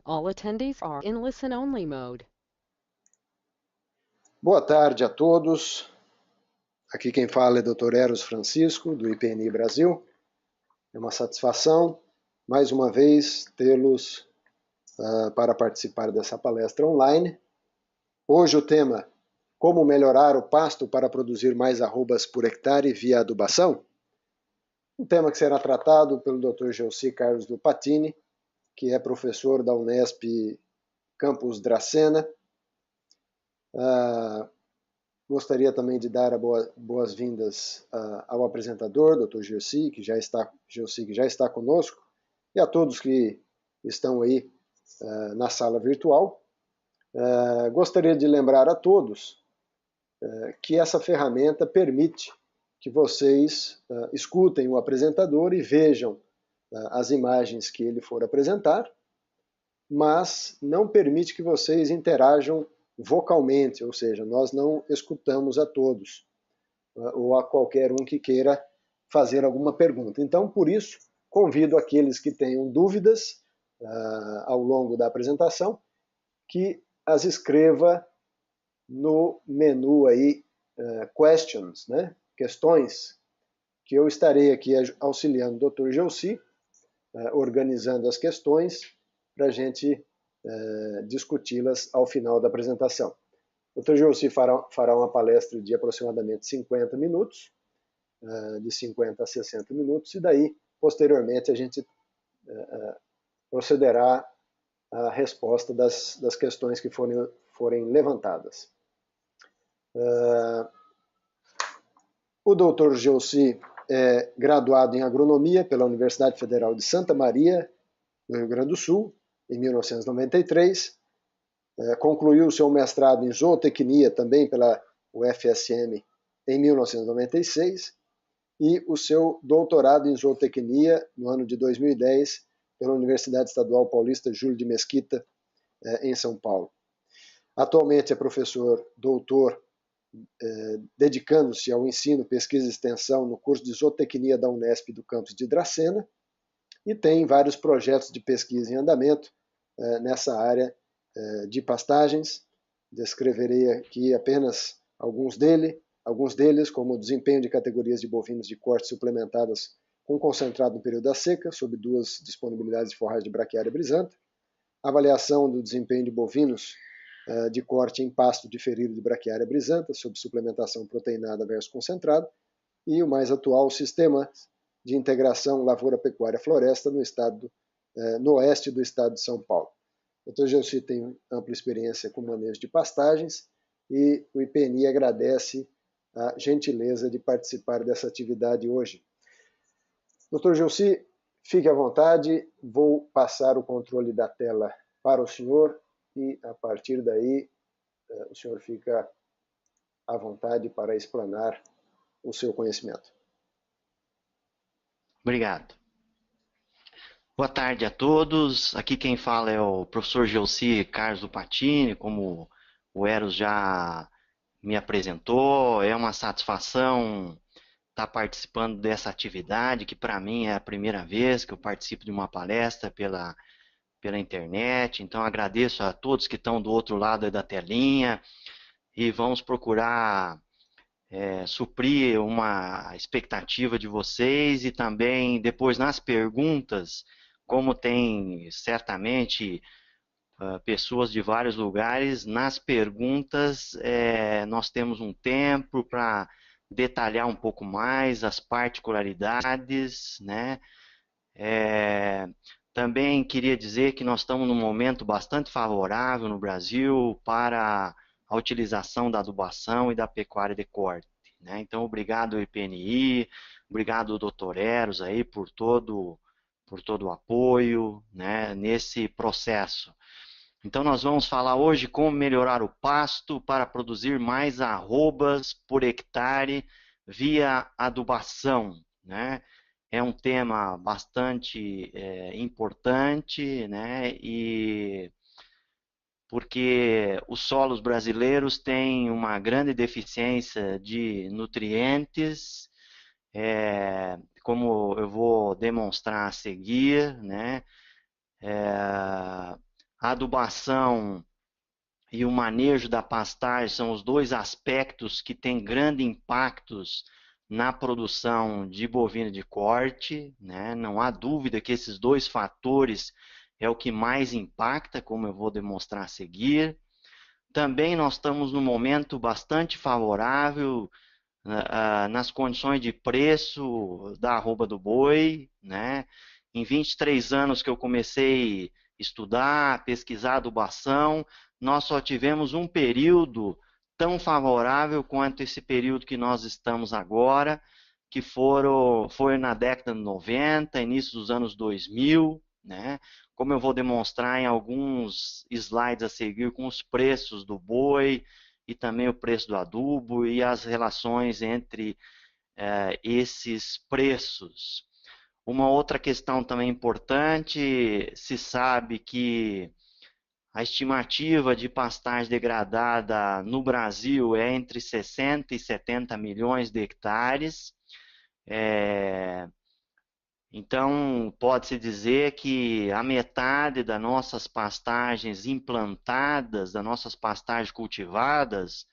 All attendees are in listen-only mode. Boa tarde a todos. Aqui quem fala é Dr. Eros Francisco, do IPNI Brasil. É uma satisfação, mais uma vez, tê-los para participar dessa palestra online. Hoje o tema: como melhorar o pasto para produzir mais arrobas por hectare via adubação? Um tema que será tratado pelo Dr. Gelsi Carlos do Patini, que é professor da Unesp Campus Dracena. Gostaria também de dar boas-vindas ao apresentador, Dr. Gelsi, que já está conosco, e a todos que estão aí na sala virtual. Gostaria de lembrar a todos que essa ferramenta permite que vocês escutem o apresentador e vejam as imagens que ele for apresentar, mas não permite que vocês interajam vocalmente, ou seja, nós não escutamos a todos, ou a qualquer um que queira fazer alguma pergunta. Então, por isso, convido aqueles que tenham dúvidas ao longo da apresentação, que as escreva no menu aí, questions, né? Questões, que eu estarei aqui auxiliando o Dr. Gelsi, organizando as questões para a gente discuti-las ao final da apresentação. O Dr. Gelsi fará uma palestra de aproximadamente 50 minutos, de 50 a 60 minutos, e daí, posteriormente, a gente procederá à resposta das questões que forem levantadas. O Dr. Gelsi é graduado em agronomia pela Universidade Federal de Santa Maria, no Rio Grande do Sul, em 1993. Concluiu seu mestrado em zootecnia também pela UFSM em 1996 e o seu doutorado em zootecnia no ano de 2010 pela Universidade Estadual Paulista Júlio de Mesquita, em São Paulo. Atualmente é professor doutor, dedicando-se ao ensino, pesquisa e extensão no curso de zootecnia da Unesp do campus de Dracena, e tem vários projetos de pesquisa em andamento nessa área de pastagens. Descreverei aqui apenas alguns deles, como o desempenho de categorias de bovinos de corte suplementadas com concentrado no período da seca, sob duas disponibilidades de forragem de braquiária brisanta, avaliação do desempenho de bovinos de corte em pasto diferido de braquiária brisanta, sob suplementação proteinada versus concentrado, e o mais atual, o sistema de integração lavoura-pecuária-floresta no oeste do estado de São Paulo. O Dr. Gelsi tem ampla experiência com manejo de pastagens e o IPNI agradece a gentileza de participar dessa atividade hoje. Dr. Gelsi, fique à vontade, vou passar o controle da tela para o senhor e, a partir daí, o senhor fica à vontade para explanar o seu conhecimento. Obrigado. Boa tarde a todos. Aqui quem fala é o professor Gelsi Carlos do Patini, como o Eros já me apresentou. É uma satisfação estar participando dessa atividade, que para mim é a primeira vez que eu participo de uma palestra pela internet. Então agradeço a todos que estão do outro lado da telinha e vamos procurar suprir uma expectativa de vocês e também depois nas perguntas, como tem certamente pessoas de vários lugares, nas perguntas nós temos um tempo para detalhar um pouco mais as particularidades, né? Também queria dizer que nós estamos num momento bastante favorável no Brasil para a utilização da adubação e da pecuária de corte, né? Então, obrigado IPNI, obrigado Dr. Eros aí por todo o apoio, né, nesse processo. Então, nós vamos falar hoje como melhorar o pasto para produzir mais arrobas por hectare via adubação, né? É um tema bastante importante, né? E porque os solos brasileiros têm uma grande deficiência de nutrientes, como eu vou demonstrar a seguir, né? a adubação e o manejo da pastagem são os dois aspectos que têm grandes impactos na produção de bovino de corte, né? Não há dúvida que esses dois fatores é o que mais impacta, como eu vou demonstrar a seguir. Também nós estamos num momento bastante favorável nas condições de preço da arroba do boi, né? Em 23 anos que eu comecei a estudar, pesquisar adubação, nós só tivemos um período tão favorável quanto esse período que nós estamos agora, que foi na década de 90, início dos anos 2000, né? Como eu vou demonstrar em alguns slides a seguir com os preços do boi e também o preço do adubo e as relações entre esses preços. Uma outra questão também importante, se sabe que a estimativa de pastagem degradada no Brasil é entre 60 e 70 milhões de hectares. Então, pode-se dizer que a metade das nossas pastagens implantadas, das nossas pastagens cultivadas,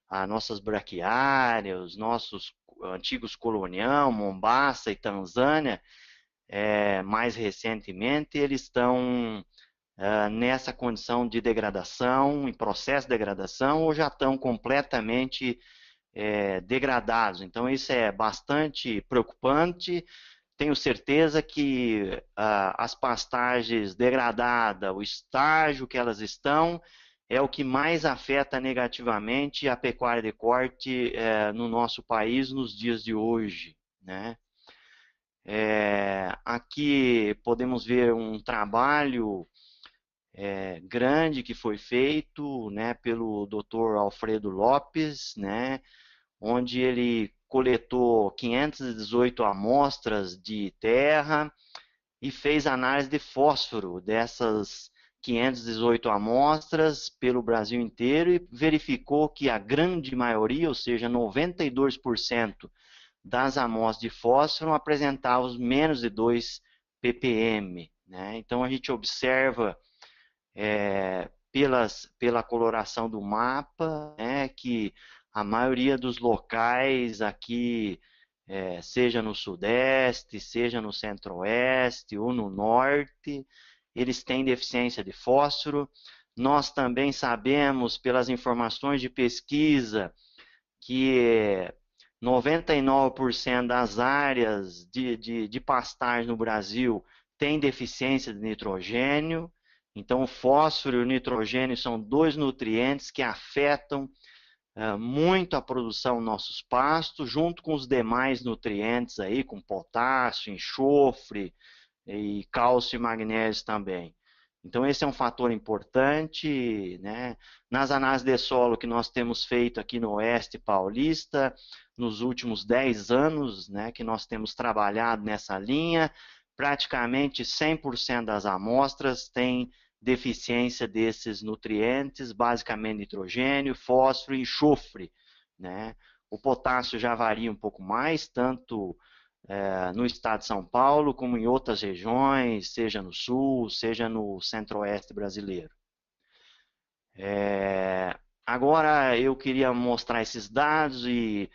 as nossas braquiárias, os nossos antigos colonial, Mombaça e Tanzânia, mais recentemente, eles estão nessa condição de degradação, em processo de degradação, ou já estão completamente degradados. Então, isso é bastante preocupante. Tenho certeza que as pastagens degradadas, o estágio que elas estão, é o que mais afeta negativamente a pecuária de corte no nosso país nos dias de hoje, né? Aqui podemos ver um trabalho grande que foi feito, né, pelo Dr. Alfredo Lopes, né, onde ele coletou 518 amostras de terra e fez análise de fósforo dessas 518 amostras pelo Brasil inteiro e verificou que a grande maioria, ou seja, 92% das amostras de fósforo apresentavam menos de 2 ppm, né? Então a gente observa pela coloração do mapa, né, que a maioria dos locais aqui, seja no sudeste, seja no centro-oeste ou no norte, eles têm deficiência de fósforo. Nós também sabemos, pelas informações de pesquisa, que 99% das áreas de pastagem no Brasil têm deficiência de nitrogênio. Então, o fósforo e o nitrogênio são dois nutrientes que afetam muito a produção dos nossos pastos, junto com os demais nutrientes aí, com potássio, enxofre e cálcio e magnésio também. Então, esse é um fator importante, né? Nas análises de solo que nós temos feito aqui no Oeste Paulista, nos últimos 10 anos, né, que nós temos trabalhado nessa linha, praticamente 100% das amostras têm deficiência desses nutrientes, basicamente nitrogênio, fósforo e enxofre, né? O potássio já varia um pouco mais, tanto no estado de São Paulo, como em outras regiões, seja no sul, seja no centro-oeste brasileiro. Agora eu queria mostrar esses dados e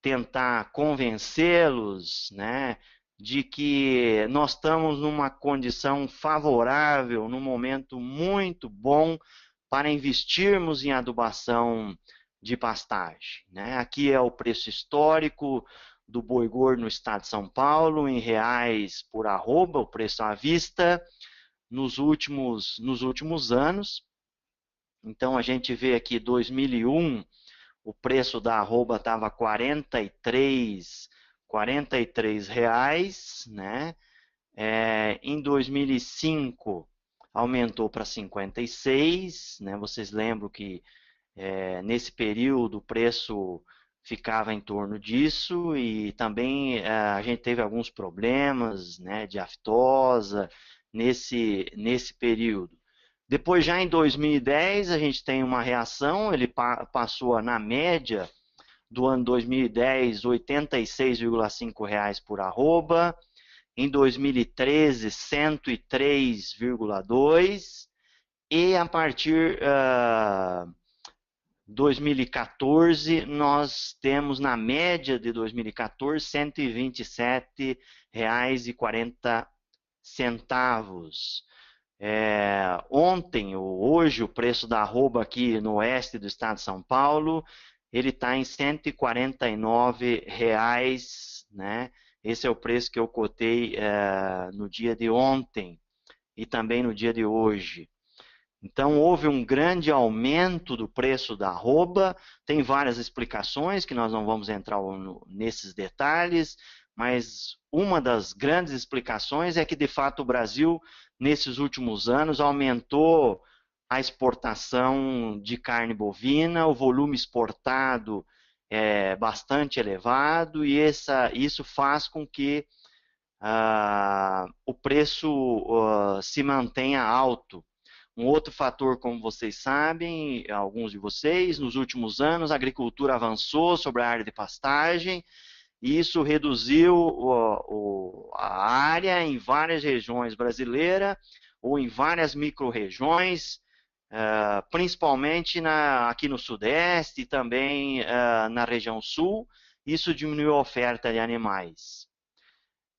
tentar convencê-los, né, de que nós estamos numa condição favorável, num momento muito bom para investirmos em adubação de pastagem, né? Aqui é o preço histórico do boi gordo no estado de São Paulo, em reais por arroba, o preço à vista, nos últimos anos. Então, a gente vê aqui 2001, o preço da arroba estava R$ 43 reais, né? Em 2005 aumentou para 56, né? Vocês lembram que nesse período o preço ficava em torno disso e também a gente teve alguns problemas, né, de aftosa nesse período. Depois, já em 2010, a gente tem uma reação, ele passou na média do ano 2010, R$ 86,5 por arroba. Em 2013, R$ 103,2. E a partir 2014, nós temos na média de 2014 R$ 127,40. Ontem ou hoje o preço da arroba aqui no oeste do estado de São Paulo, ele está em R$ 149, né? Esse é o preço que eu cotei no dia de ontem e também no dia de hoje. Então, houve um grande aumento do preço da arroba, tem várias explicações que nós não vamos entrar nesses detalhes, mas uma das grandes explicações é que, de fato, o Brasil, nesses últimos anos, aumentou a exportação de carne bovina, o volume exportado é bastante elevado e isso faz com que o preço se mantenha alto. Um outro fator, como vocês sabem, alguns de vocês, nos últimos anos a agricultura avançou sobre a área de pastagem e isso reduziu a área em várias regiões brasileiras ou em várias micro-regiões, principalmente aqui no Sudeste e também na região Sul. Isso diminuiu a oferta de animais.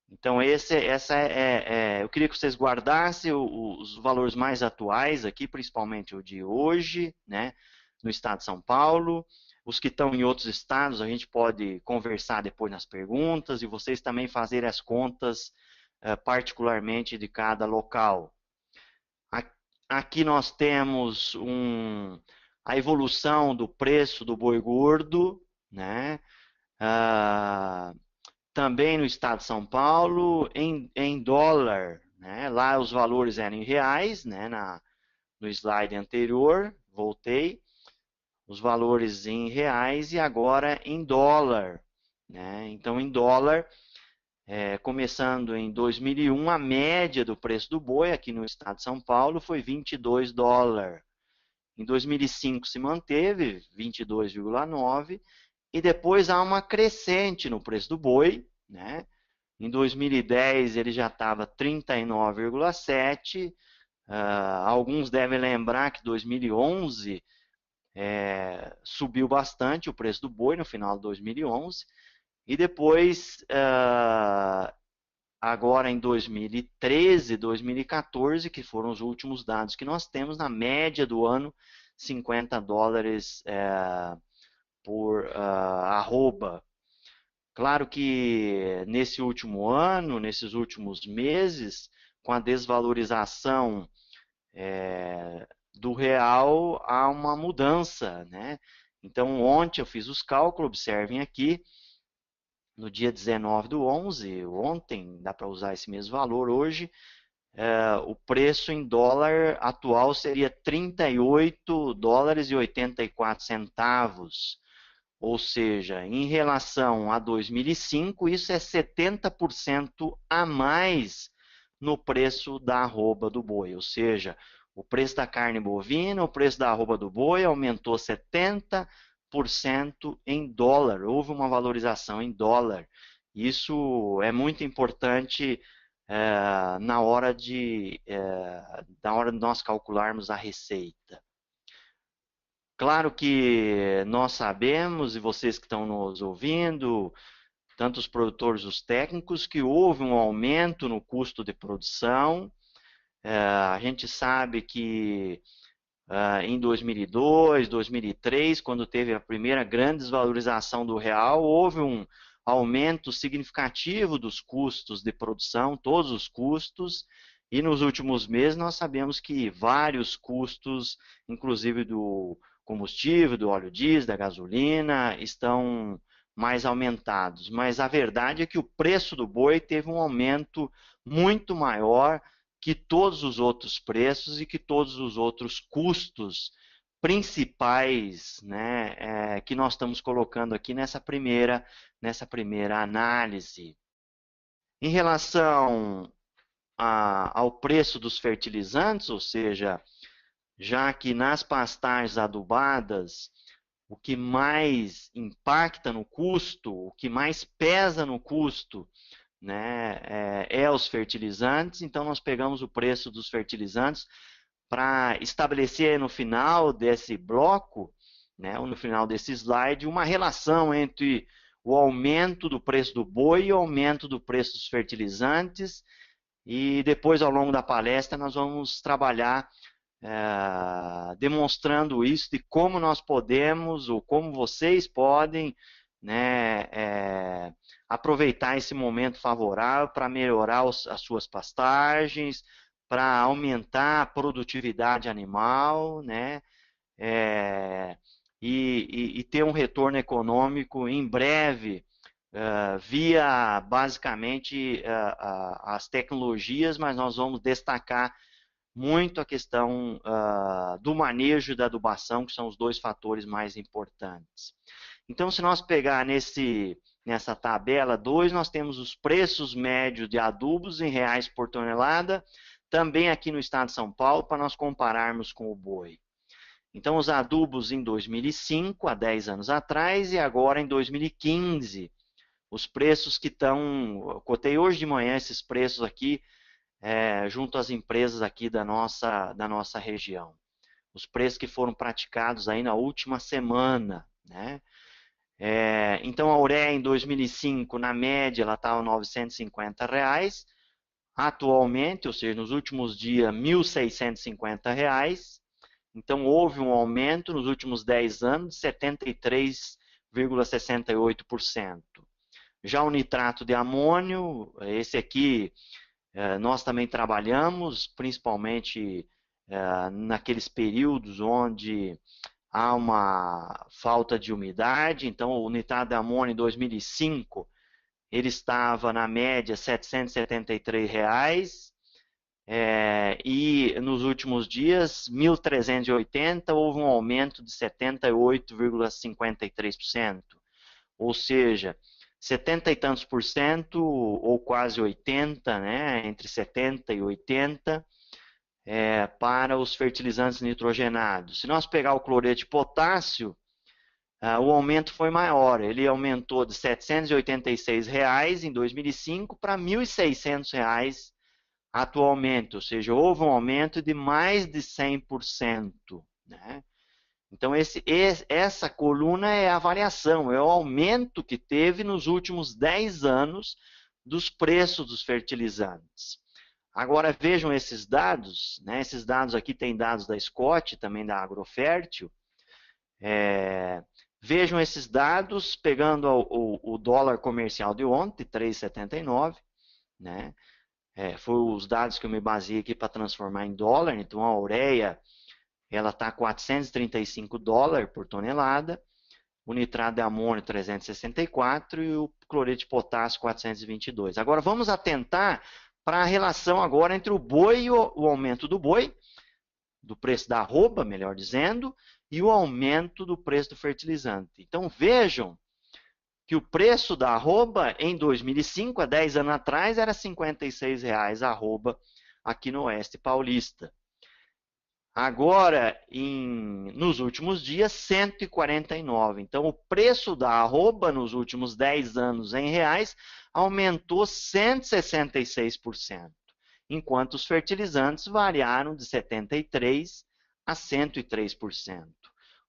Então, eu queria que vocês guardassem os valores mais atuais aqui, principalmente o de hoje, né, no estado de São Paulo. Os que estão em outros estados, a gente pode conversar depois nas perguntas e vocês também fazerem as contas particularmente de cada local. Aqui nós temos a evolução do preço do boi gordo, né? Também no estado de São Paulo, em dólar, né? Lá os valores eram em reais, né? No slide anterior, voltei, os valores em reais e agora em dólar, né? Então, em dólar, começando em 2001, a média do preço do boi aqui no estado de São Paulo foi $22. Em 2005 se manteve 22,9 e depois há uma crescente no preço do boi, né? Em 2010 ele já estava 39,7. Alguns devem lembrar que 2011 subiu bastante o preço do boi no final de 2011 e depois agora em 2013, 2014, que foram os últimos dados que nós temos, na média do ano, $50 por arroba. Claro que nesse último ano, nesses últimos meses, com a desvalorização do real, há uma mudança, né? Então, ontem eu fiz os cálculos, observem aqui, no dia 19/11, ontem, dá para usar esse mesmo valor hoje, o preço em dólar atual seria $38,84. Ou seja, em relação a 2005, isso é 70% a mais no preço da arroba do boi. Ou seja, o preço da carne bovina, o preço da arroba do boi aumentou 70% em dólar. Houve uma valorização em dólar. Isso é muito importante na hora de nós calcularmos a receita. Claro que nós sabemos, e vocês que estão nos ouvindo, tanto os produtores, os técnicos, que houve um aumento no custo de produção. A gente sabe que em 2002, 2003, quando teve a primeira grande desvalorização do real, houve um aumento significativo dos custos de produção, todos os custos, e nos últimos meses nós sabemos que vários custos, inclusive do combustível, do óleo diesel, da gasolina, estão mais aumentados. Mas a verdade é que o preço do boi teve um aumento muito maior que todos os outros preços e que todos os outros custos principais, né, que nós estamos colocando aqui nessa primeira análise. Em relação ao preço dos fertilizantes, ou seja, já que nas pastagens adubadas, o que mais impacta no custo, o que mais pesa no custo, né, os fertilizantes. Então, nós pegamos o preço dos fertilizantes para estabelecer no final desse bloco, né, ou no final desse slide, uma relação entre o aumento do preço do boi e o aumento do preço dos fertilizantes. E depois, ao longo da palestra, nós vamos trabalhar demonstrando isso, de como nós podemos, ou como vocês podem, né, aproveitar esse momento favorável para melhorar as suas pastagens, para aumentar a produtividade animal, né, e ter um retorno econômico em breve, via basicamente as tecnologias, mas nós vamos destacar muito a questão do manejo e da adubação, que são os dois fatores mais importantes. Então, se nós pegar nessa tabela 2, nós temos os preços médios de adubos em reais por tonelada, também aqui no estado de São Paulo, para nós compararmos com o boi. Então, os adubos em 2005, há 10 anos atrás, e agora em 2015. Os preços que estão... Cotei hoje de manhã esses preços aqui, junto às empresas aqui da nossa região. Os preços que foram praticados aí na última semana, né? Então, a ureia em 2005, na média, ela estava R$ 950. Atualmente, ou seja, nos últimos dias, R$ 1.650. Então, houve um aumento nos últimos 10 anos de 73,68%. Já o nitrato de amônio, esse aqui, nós também trabalhamos, principalmente naqueles períodos onde há uma falta de umidade. Então, o nitrato de amônio em 2005, ele estava na média R$ 773, e nos últimos dias, 1.380, houve um aumento de 78,53%. Ou seja, 70 e tantos por cento, ou quase 80, né, entre 70 e 80, para os fertilizantes nitrogenados. Se nós pegar o cloreto de potássio, o aumento foi maior. Ele aumentou de R$ 786 em 2005 para R$ 1.600 atualmente, ou seja, houve um aumento de mais de 100%. Né? Então, essa coluna é a variação, é o aumento que teve nos últimos 10 anos dos preços dos fertilizantes. Agora, vejam esses dados, né? Esses dados aqui tem dados da Scott, também da Agrofértil. Vejam esses dados, pegando o dólar comercial de ontem, 3,79, né? Foram os dados que eu me baseei aqui para transformar em dólar. Então, a ureia, ela está a $435 por tonelada, o nitrato de amônio 364 e o cloreto de potássio 422. Agora, vamos atentar para a relação agora entre o boi e o aumento do boi, do preço da arroba, melhor dizendo, e o aumento do preço do fertilizante. Então, vejam que o preço da arroba em 2005, há 10 anos atrás, era R$ 56 a arroba aqui no Oeste Paulista. Agora, nos últimos dias, 149. Então, o preço da arroba nos últimos 10 anos em reais aumentou 166%, enquanto os fertilizantes variaram de 73% a 103%.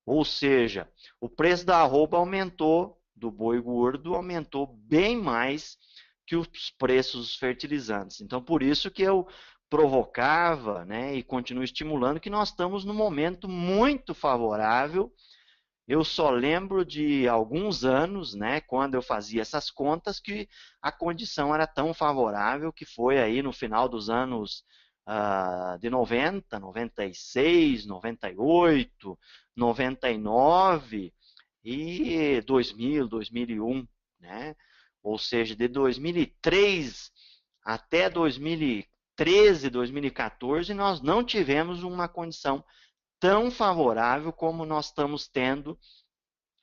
Ou seja, o preço da arroba aumentou, do boi gordo, aumentou bem mais que os preços dos fertilizantes. Então, por isso que eu provocava, né, e continuo estimulando que nós estamos num momento muito favorável. Eu só lembro de alguns anos, né, quando eu fazia essas contas, que a condição era tão favorável, que foi aí no final dos anos de 90, 96, 98, 99 e 2000, 2001, né? Ou seja, de 2003 até 2013, 2014, nós não tivemos uma condição tão favorável como nós estamos tendo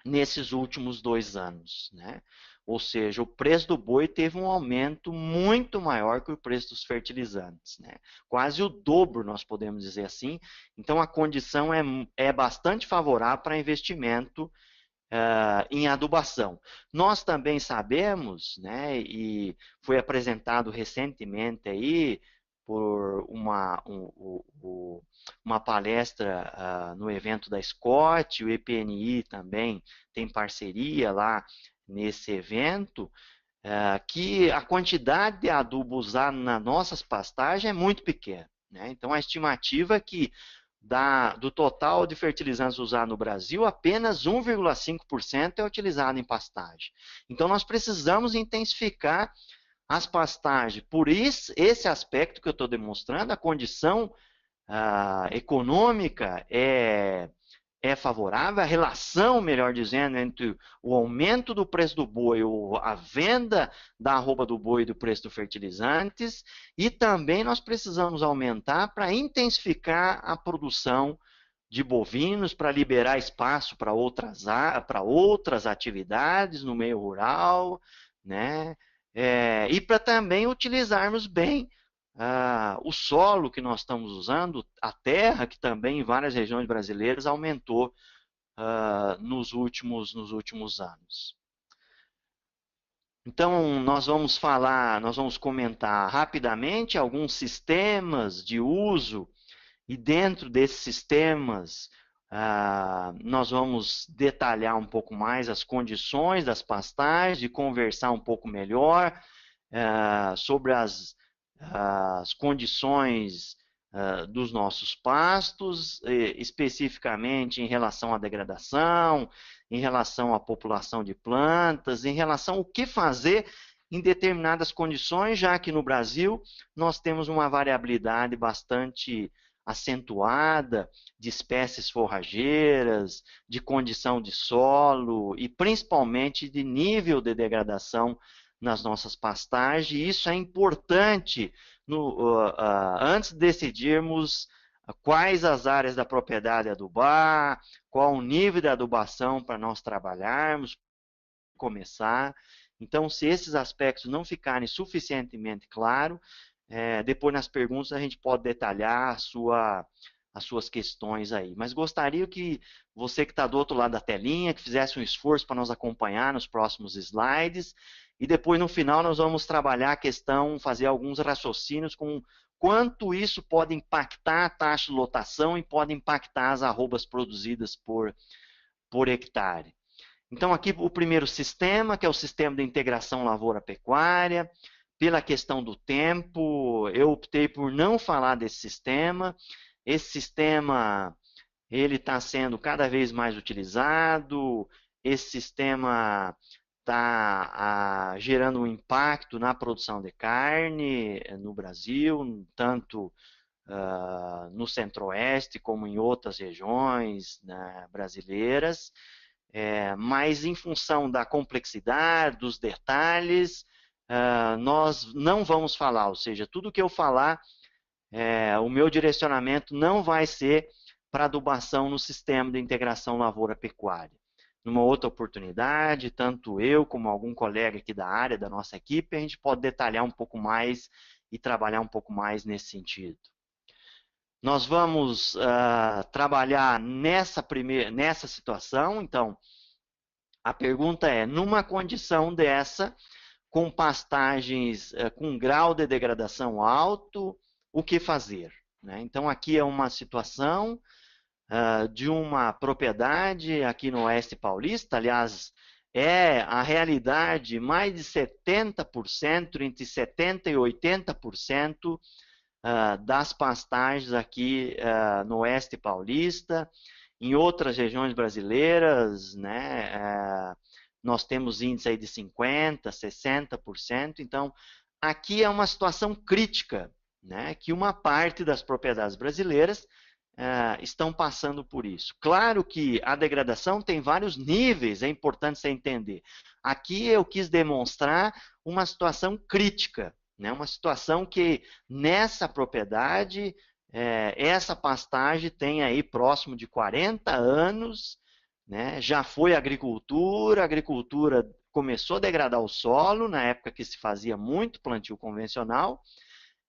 nesses últimos 2 anos, né? Ou seja, o preço do boi teve um aumento muito maior que o preço dos fertilizantes, né? Quase o dobro, nós podemos dizer assim. Então, a condição é bastante favorável para investimento em adubação. Nós também sabemos, né, e foi apresentado recentemente aí uma palestra no evento da Scott, o EPNI também tem parceria lá nesse evento, que a quantidade de adubo usado nas nossas pastagens é muito pequena, né? Então, a estimativa é que do total de fertilizantes usados no Brasil, apenas 1,5% é utilizado em pastagem. Então, nós precisamos intensificar as pastagens. Por isso, esse aspecto que eu estou demonstrando, a condição econômica é favorável, a relação, melhor dizendo, entre o aumento do preço do boi, a venda da arroba do boi e do preço dos fertilizantes, e também nós precisamos aumentar para intensificar a produção de bovinos, para liberar espaço para outras atividades no meio rural, né? E para também utilizarmos bem o solo que nós estamos usando, a terra, que também em várias regiões brasileiras aumentou nos últimos anos. Então, nós vamos comentar rapidamente alguns sistemas de uso, e dentro desses sistemas, nós vamos detalhar um pouco mais as condições das pastagens e conversar um pouco melhor sobre as condições dos nossos pastos, especificamente em relação à degradação, em relação à população de plantas, em relação ao que fazer em determinadas condições, já que no Brasil nós temos uma variabilidade bastante acentuada de espécies forrageiras, de condição de solo e principalmente de nível de degradação nas nossas pastagens. E isso é importante antes de decidirmos quais as áreas da propriedade adubar, qual o nível de adubação para nós trabalharmos, começar. Então, se esses aspectos não ficarem suficientemente claros, depois nas perguntas a gente pode detalhar as suas questões aí. Mas gostaria que você que está do outro lado da telinha, que fizesse um esforço para nos acompanhar nos próximos slides, e depois no final nós vamos trabalhar a questão, fazer alguns raciocínios com quanto isso pode impactar a taxa de lotação e pode impactar as arrobas produzidas por hectare. Então aqui o primeiro sistema, que é o sistema de integração lavoura-pecuária. Pela questão do tempo, eu optei por não falar desse sistema. Esse sistema ele está sendo cada vez mais utilizado. Esse sistema está gerando um impacto na produção de carne no Brasil, tanto no Centro-Oeste como em outras regiões, né, brasileiras. Mas em função da complexidade, dos detalhes, nós não vamos falar, ou seja, tudo que eu falar, o meu direcionamento não vai ser para adubação no sistema de integração lavoura-pecuária. Numa outra oportunidade, tanto eu como algum colega aqui da área, da nossa equipe, a gente pode detalhar um pouco mais e trabalhar um pouco mais nesse sentido. Nós vamos trabalhar nessa situação. Então, a pergunta é, numa condição dessa, com pastagens com grau de degradação alto, o que fazer? Né? Então, aqui é uma situação de uma propriedade aqui no Oeste Paulista, aliás, é a realidade, mais de 70%, entre 70% e 80% das pastagens aqui no Oeste Paulista. Em outras regiões brasileiras, né, nós temos índice aí de 50%, 60%. Então, aqui é uma situação crítica, né, que uma parte das propriedades brasileiras estão passando por isso. Claro que a degradação tem vários níveis, é importante você entender. Aqui eu quis demonstrar uma situação crítica, né, uma situação que nessa propriedade, essa pastagem tem aí próximo de 40 anos, né, já foi agricultura, a agricultura começou a degradar o solo, na época que se fazia muito plantio convencional,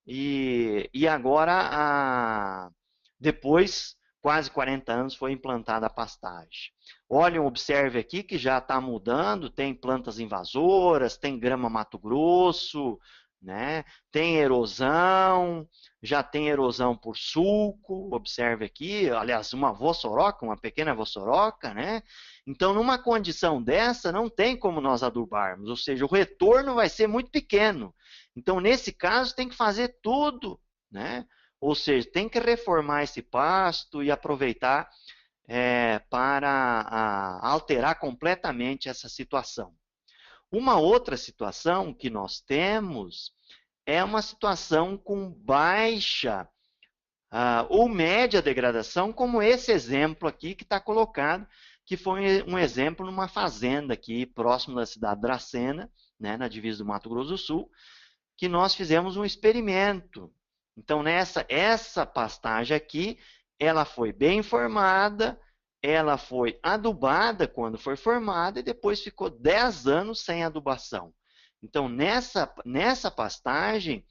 e agora, depois, quase 40 anos, foi implantada a pastagem. Olhem, observe aqui que já está mudando, tem plantas invasoras, tem grama Mato Grosso, né? Tem erosão, já tem erosão por sulco, observe aqui, aliás, uma vossoroca, uma pequena vossoroca, né? Então, numa condição dessa, não tem como nós adubarmos, ou seja, o retorno vai ser muito pequeno. Então, nesse caso, tem que fazer tudo, né? Ou seja, tem que reformar esse pasto e aproveitar para alterar completamente essa situação. Uma outra situação que nós temos é uma situação com baixa ou média degradação, como esse exemplo aqui que está colocado, que foi um exemplo numa fazenda aqui próximo da cidade de Dracena, né, na divisa do Mato Grosso do Sul, que nós fizemos um experimento. Então, essa pastagem aqui, ela foi bem formada, ela foi adubada quando foi formada e depois ficou 10 anos sem adubação. Então, nessa pastagem,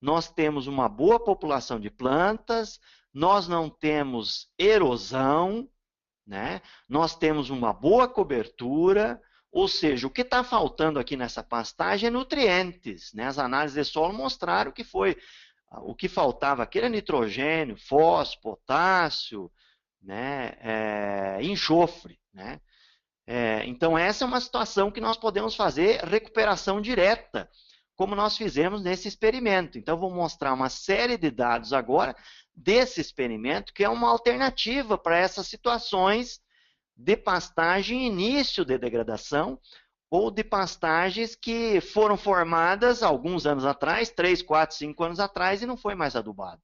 nós temos uma boa população de plantas, nós não temos erosão, né? Nós temos uma boa cobertura, ou seja, o que está faltando aqui nessa pastagem é nutrientes, né? As análises de solo mostraram que o que faltava aqui era nitrogênio, fósforo, potássio, né? Enxofre, né? Então, essa é uma situação que nós podemos fazer recuperação direta, como nós fizemos nesse experimento. Então, vou mostrar uma série de dados agora desse experimento, que é uma alternativa para essas situações de pastagem início de degradação, ou de pastagens que foram formadas alguns anos atrás, 3, 4, 5 anos atrás, e não foi mais adubado.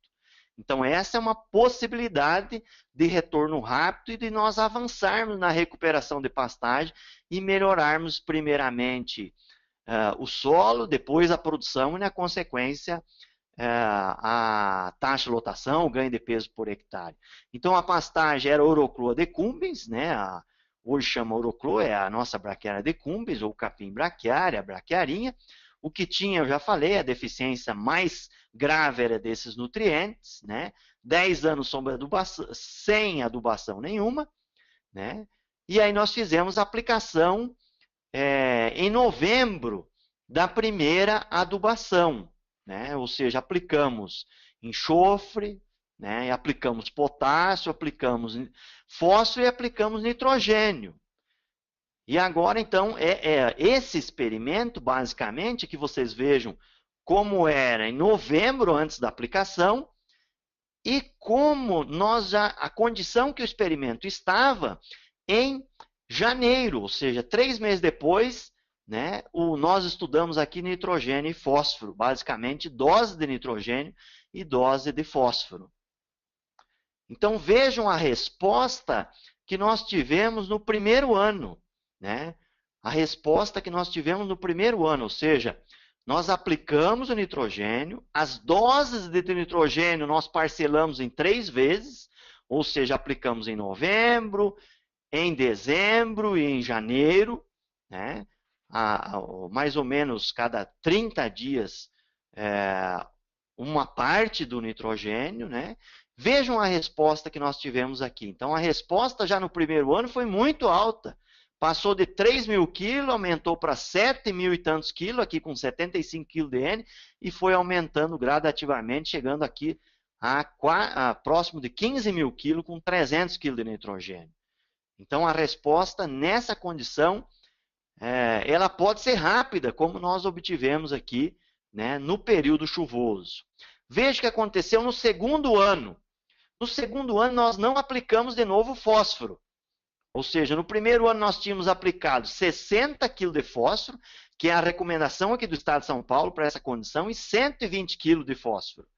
Então, essa é uma possibilidade de retorno rápido e de nós avançarmos na recuperação de pastagem e melhorarmos, primeiramente, o solo, depois a produção e, na consequência, a taxa de lotação, o ganho de peso por hectare. Então, a pastagem era Orocloa decumbens, né? Hoje chama Orocloa, é a nossa braquiária decumbens, ou capim braquiária, braquiarinha. O que tinha, eu já falei, a deficiência mais grave era desses nutrientes, né? 10 anos sem adubação nenhuma, né? E aí nós fizemos a aplicação em novembro da primeira adubação, né? Ou seja, aplicamos enxofre, né? Aplicamos potássio, aplicamos fósforo e aplicamos nitrogênio. E agora, então, esse experimento, basicamente, que vocês vejam como era em novembro, antes da aplicação, e como a condição que o experimento estava em janeiro, ou seja, 3 meses depois, né, nós estudamos aqui nitrogênio e fósforo, basicamente dose de nitrogênio e dose de fósforo. Então, vejam a resposta que nós tivemos no primeiro ano, né? A resposta que nós tivemos no primeiro ano, ou seja, nós aplicamos o nitrogênio, as doses de nitrogênio nós parcelamos em 3 vezes, ou seja, aplicamos em novembro, em dezembro e em janeiro, né? Mais ou menos cada 30 dias uma parte do nitrogênio, né? Vejam a resposta que nós tivemos aqui. Então, a resposta já no primeiro ano foi muito alta. Passou de 3.000 quilos, aumentou para 7.000 e tantos quilos, aqui com 75 quilos de N, e foi aumentando gradativamente, chegando aqui a próximo de 15.000 quilos, com 300 quilos de nitrogênio. Então, a resposta nessa condição, ela pode ser rápida, como nós obtivemos aqui, né, no período chuvoso. Veja o que aconteceu no segundo ano. No segundo ano, nós não aplicamos de novo fósforo. Ou seja, no primeiro ano nós tínhamos aplicado 60 kg de fósforo, que é a recomendação aqui do Estado de São Paulo para essa condição, e 120 kg de fósforo.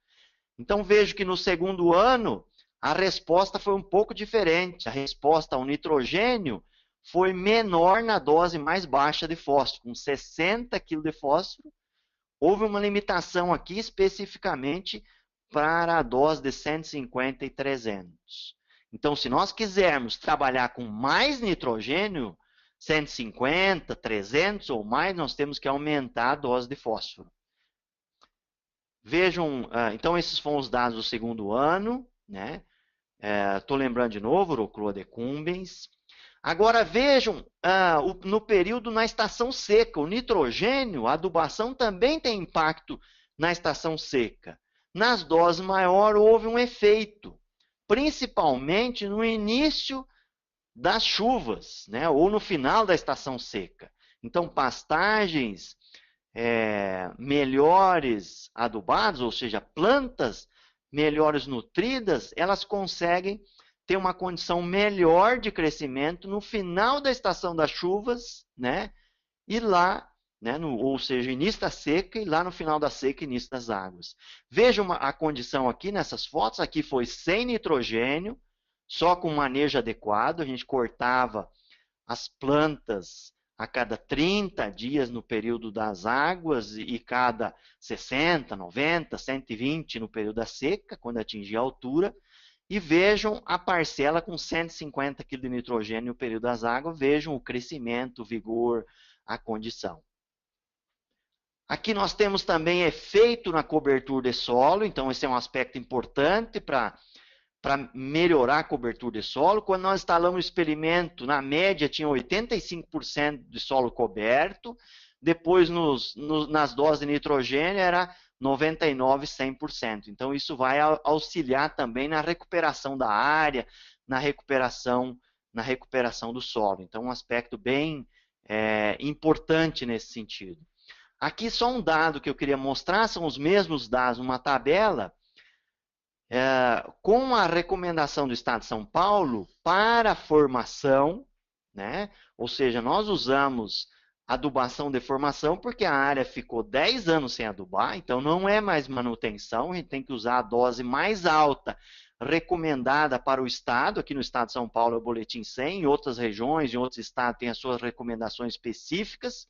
Então, vejo que no segundo ano, a resposta foi um pouco diferente. A resposta ao nitrogênio foi menor na dose mais baixa de fósforo, com 60 kg de fósforo. Houve uma limitação aqui especificamente para a dose de 150 e 300. Então, se nós quisermos trabalhar com mais nitrogênio, 150, 300 ou mais, nós temos que aumentar a dose de fósforo. Vejam, então esses foram os dados do segundo ano, né? Estou lembrando de novo, Orocloa decumbens. Agora vejam, no período na estação seca, o nitrogênio, a adubação também tem impacto na estação seca. Nas doses maiores houve um efeito, principalmente no início das chuvas, né? Ou no final da estação seca. Então, pastagens melhores adubadas, ou seja, plantas melhores nutridas, elas conseguem ter uma condição melhor de crescimento no final da estação das chuvas, né? E lá, né, ou seja, início da seca e lá no final da seca, início das águas. Vejam a condição aqui nessas fotos, aqui foi sem nitrogênio, só com manejo adequado, a gente cortava as plantas a cada 30 dias no período das águas e cada 60, 90, 120 no período da seca, quando atingia a altura. E vejam a parcela com 150 kg de nitrogênio no período das águas, vejam o crescimento, o vigor, a condição. Aqui nós temos também efeito na cobertura de solo, então esse é um aspecto importante para melhorar a cobertura de solo. Quando nós instalamos o experimento, na média tinha 85% de solo coberto, depois nas doses de nitrogênio era 99%, 100%. Então isso vai auxiliar também na recuperação da área, na recuperação do solo. Então um aspecto bem importante nesse sentido. Aqui só um dado que eu queria mostrar, são os mesmos dados numa tabela, com a recomendação do Estado de São Paulo para a formação, né? Ou seja, nós usamos adubação de formação porque a área ficou 10 anos sem adubar, então não é mais manutenção, a gente tem que usar a dose mais alta recomendada para o Estado. Aqui no Estado de São Paulo é o Boletim 100, em outras regiões, em outros estados tem as suas recomendações específicas.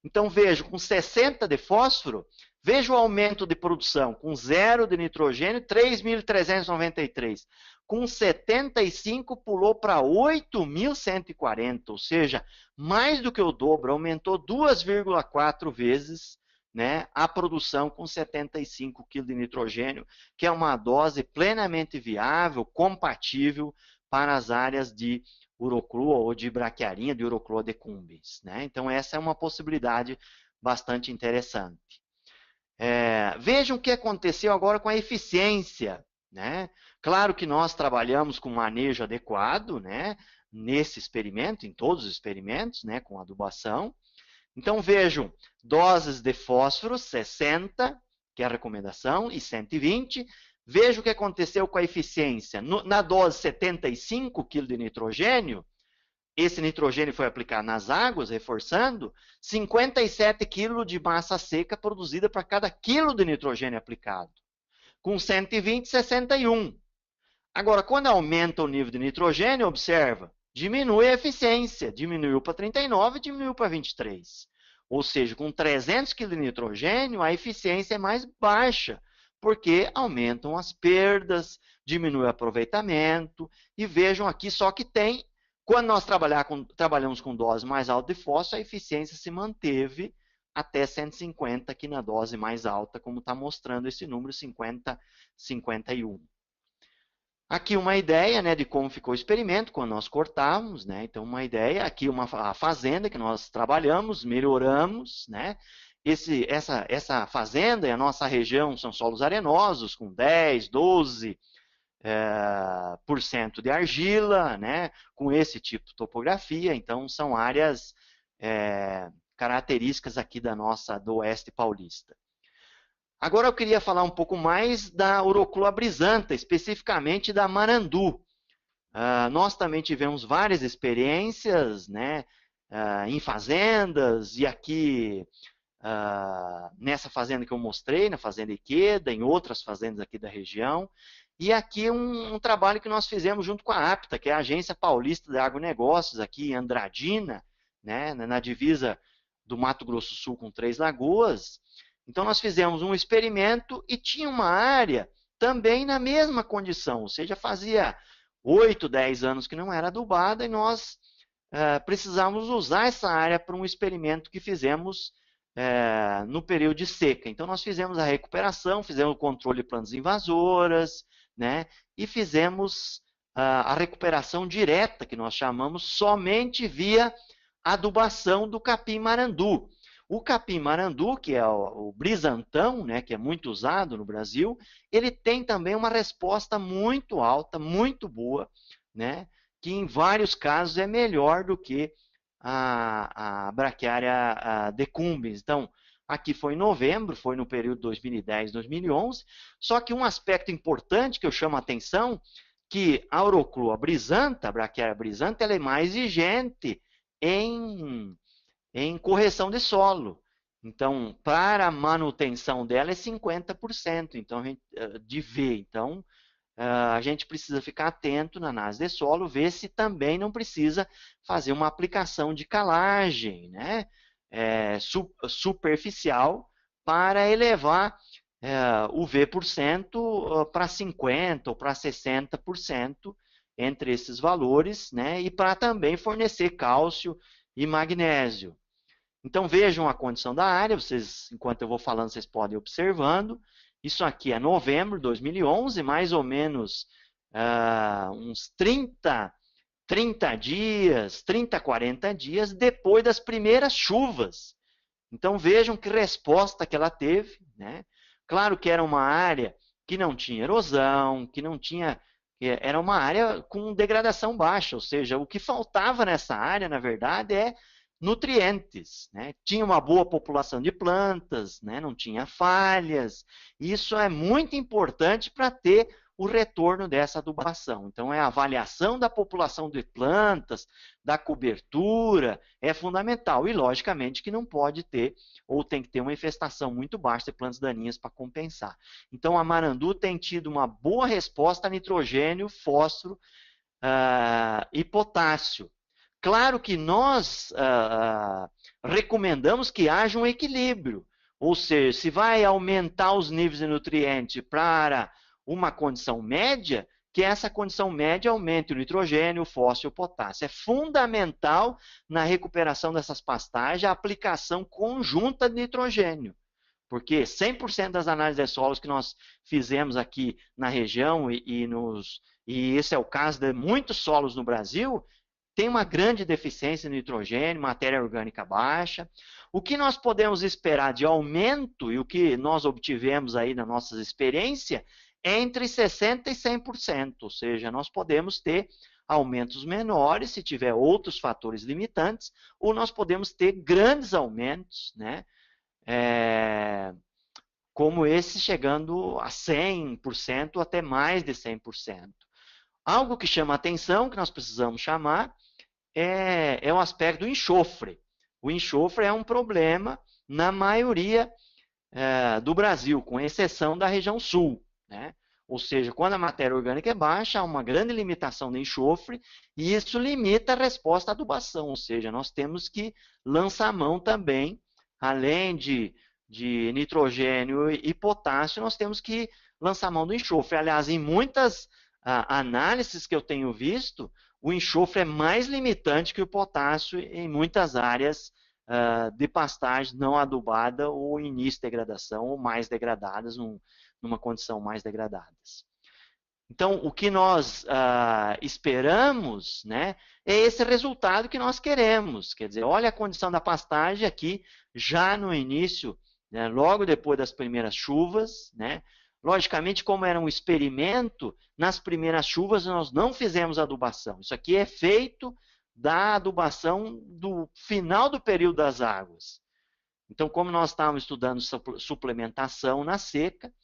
Então vejo, com 60 de fósforo, veja o aumento de produção, com 0 de nitrogênio, 3.393. Com 75 pulou para 8.140, ou seja, mais do que o dobro, aumentou 2,4 vezes, né, a produção com 75 kg de nitrogênio, que é uma dose plenamente viável, compatível para as áreas de uroclua ou de braquiarinha, de uroclua decumbens, né? Então essa é uma possibilidade bastante interessante. Vejam o que aconteceu agora com a eficiência, né? Claro que nós trabalhamos com manejo adequado, né? Nesse experimento, em todos os experimentos, né? Com adubação. Então vejam, doses de fósforo 60, que é a recomendação, e 120. Veja o que aconteceu com a eficiência. Na dose 75 kg de nitrogênio, esse nitrogênio foi aplicado nas águas, reforçando, 57 kg de massa seca produzida para cada quilo de nitrogênio aplicado. Com 120, 61. Agora, quando aumenta o nível de nitrogênio, observa, diminui a eficiência. Diminuiu para 39, diminuiu para 23. Ou seja, com 300 kg de nitrogênio, a eficiência é mais baixa, porque aumentam as perdas, diminui o aproveitamento. E vejam aqui só que tem, quando nós trabalhamos com dose mais alta de fósforo, a eficiência se manteve até 150, aqui na dose mais alta, como está mostrando esse número 50, 51. Aqui uma ideia, né, de como ficou o experimento quando nós cortávamos, né? Então uma ideia, aqui a fazenda que nós trabalhamos, melhoramos, né? Essa fazenda e a nossa região são solos arenosos, com 10, 12% de argila, né? Com esse tipo de topografia, então são áreas características aqui do Oeste Paulista. Agora eu queria falar um pouco mais da Uroclua brisanta, especificamente da Marandu. Nós também tivemos várias experiências, né, em fazendas, e aqui nessa fazenda que eu mostrei, na Fazenda Iqueda, em outras fazendas aqui da região, e aqui um trabalho que nós fizemos junto com a APTA, que é a Agência Paulista de Agronegócios, aqui em Andradina, né, na divisa do Mato Grosso do Sul com Três Lagoas. Então nós fizemos um experimento e tinha uma área também na mesma condição, ou seja, fazia 8, 10 anos que não era adubada e nós precisávamos usar essa área para um experimento que fizemos no período de seca. Então nós fizemos a recuperação, fizemos o controle de plantas invasoras, né, e fizemos a recuperação direta, que nós chamamos somente via adubação do capim marandu. O capim-marandu, que é o brisantão, né, que é muito usado no Brasil, ele tem também uma resposta muito alta, muito boa, né, que em vários casos é melhor do que a Braquiária decumbens. Então, aqui foi em novembro, foi no período 2010, 2011, só que um aspecto importante que eu chamo a atenção, que a Auroclua brisanta, a Braquiária brisanta, ela é mais exigente em correção de solo. Então, para a manutenção dela é 50%, então, de V. Então, a gente precisa ficar atento na análise de solo, ver se também não precisa fazer uma aplicação de calagem, né, superficial, para elevar o V% para 50% ou para 60% entre esses valores, né, e para também fornecer cálcio e magnésio. Então vejam a condição da área, vocês, enquanto eu vou falando, vocês podem ir observando. Isso aqui é novembro de 2011, mais ou menos uns 30 dias, 30, 40 dias depois das primeiras chuvas. Então vejam que resposta que ela teve, né? Claro que era uma área que não tinha erosão, que não tinha... Era uma área com degradação baixa, ou seja, o que faltava nessa área, na verdade, é nutrientes, né? Tinha uma boa população de plantas, né? Não tinha falhas. Isso é muito importante para ter o retorno dessa adubação. Então, é a avaliação da população de plantas, da cobertura, é fundamental. E, logicamente, que não pode ter, ou tem que ter uma infestação muito baixa de plantas daninhas para compensar. Então, a Marandu tem tido uma boa resposta a nitrogênio, fósforo e potássio. Claro que nós recomendamos que haja um equilíbrio, ou seja, se vai aumentar os níveis de nutriente para uma condição média, que essa condição média aumente o nitrogênio, o fósforo e o potássio. É fundamental na recuperação dessas pastagens a aplicação conjunta de nitrogênio, porque 100% das análises de solos que nós fizemos aqui na região, e esse é o caso de muitos solos no Brasil, tem uma grande deficiência de nitrogênio, matéria orgânica baixa. O que nós podemos esperar de aumento, e o que nós obtivemos aí na nossa experiência, é entre 60% e 100%, ou seja, nós podemos ter aumentos menores se tiver outros fatores limitantes, ou nós podemos ter grandes aumentos, né, como esse chegando a 100%, até mais de 100%. Algo que chama atenção, que nós precisamos chamar, é o aspecto do enxofre. O enxofre é um problema na maioria do Brasil, com exceção da região sul, né? Ou seja, quando a matéria orgânica é baixa, há uma grande limitação de enxofre, e isso limita a resposta à adubação, ou seja, nós temos que lançar mão também, além de nitrogênio e potássio, nós temos que lançar mão do enxofre. Aliás, em muitas análises que eu tenho visto, o enxofre é mais limitante que o potássio em muitas áreas de pastagem não adubada ou início de degradação, ou mais degradadas, numa condição mais degradadas. Então, o que nós esperamos, né, é esse resultado que nós queremos. Quer dizer, olha a condição da pastagem aqui, já no início, né, logo depois das primeiras chuvas, né. Logicamente, como era um experimento, nas primeiras chuvas nós não fizemos adubação. Isso aqui é feito da adubação do final do período das águas. Então, como nós estávamos estudando suplementação na seca,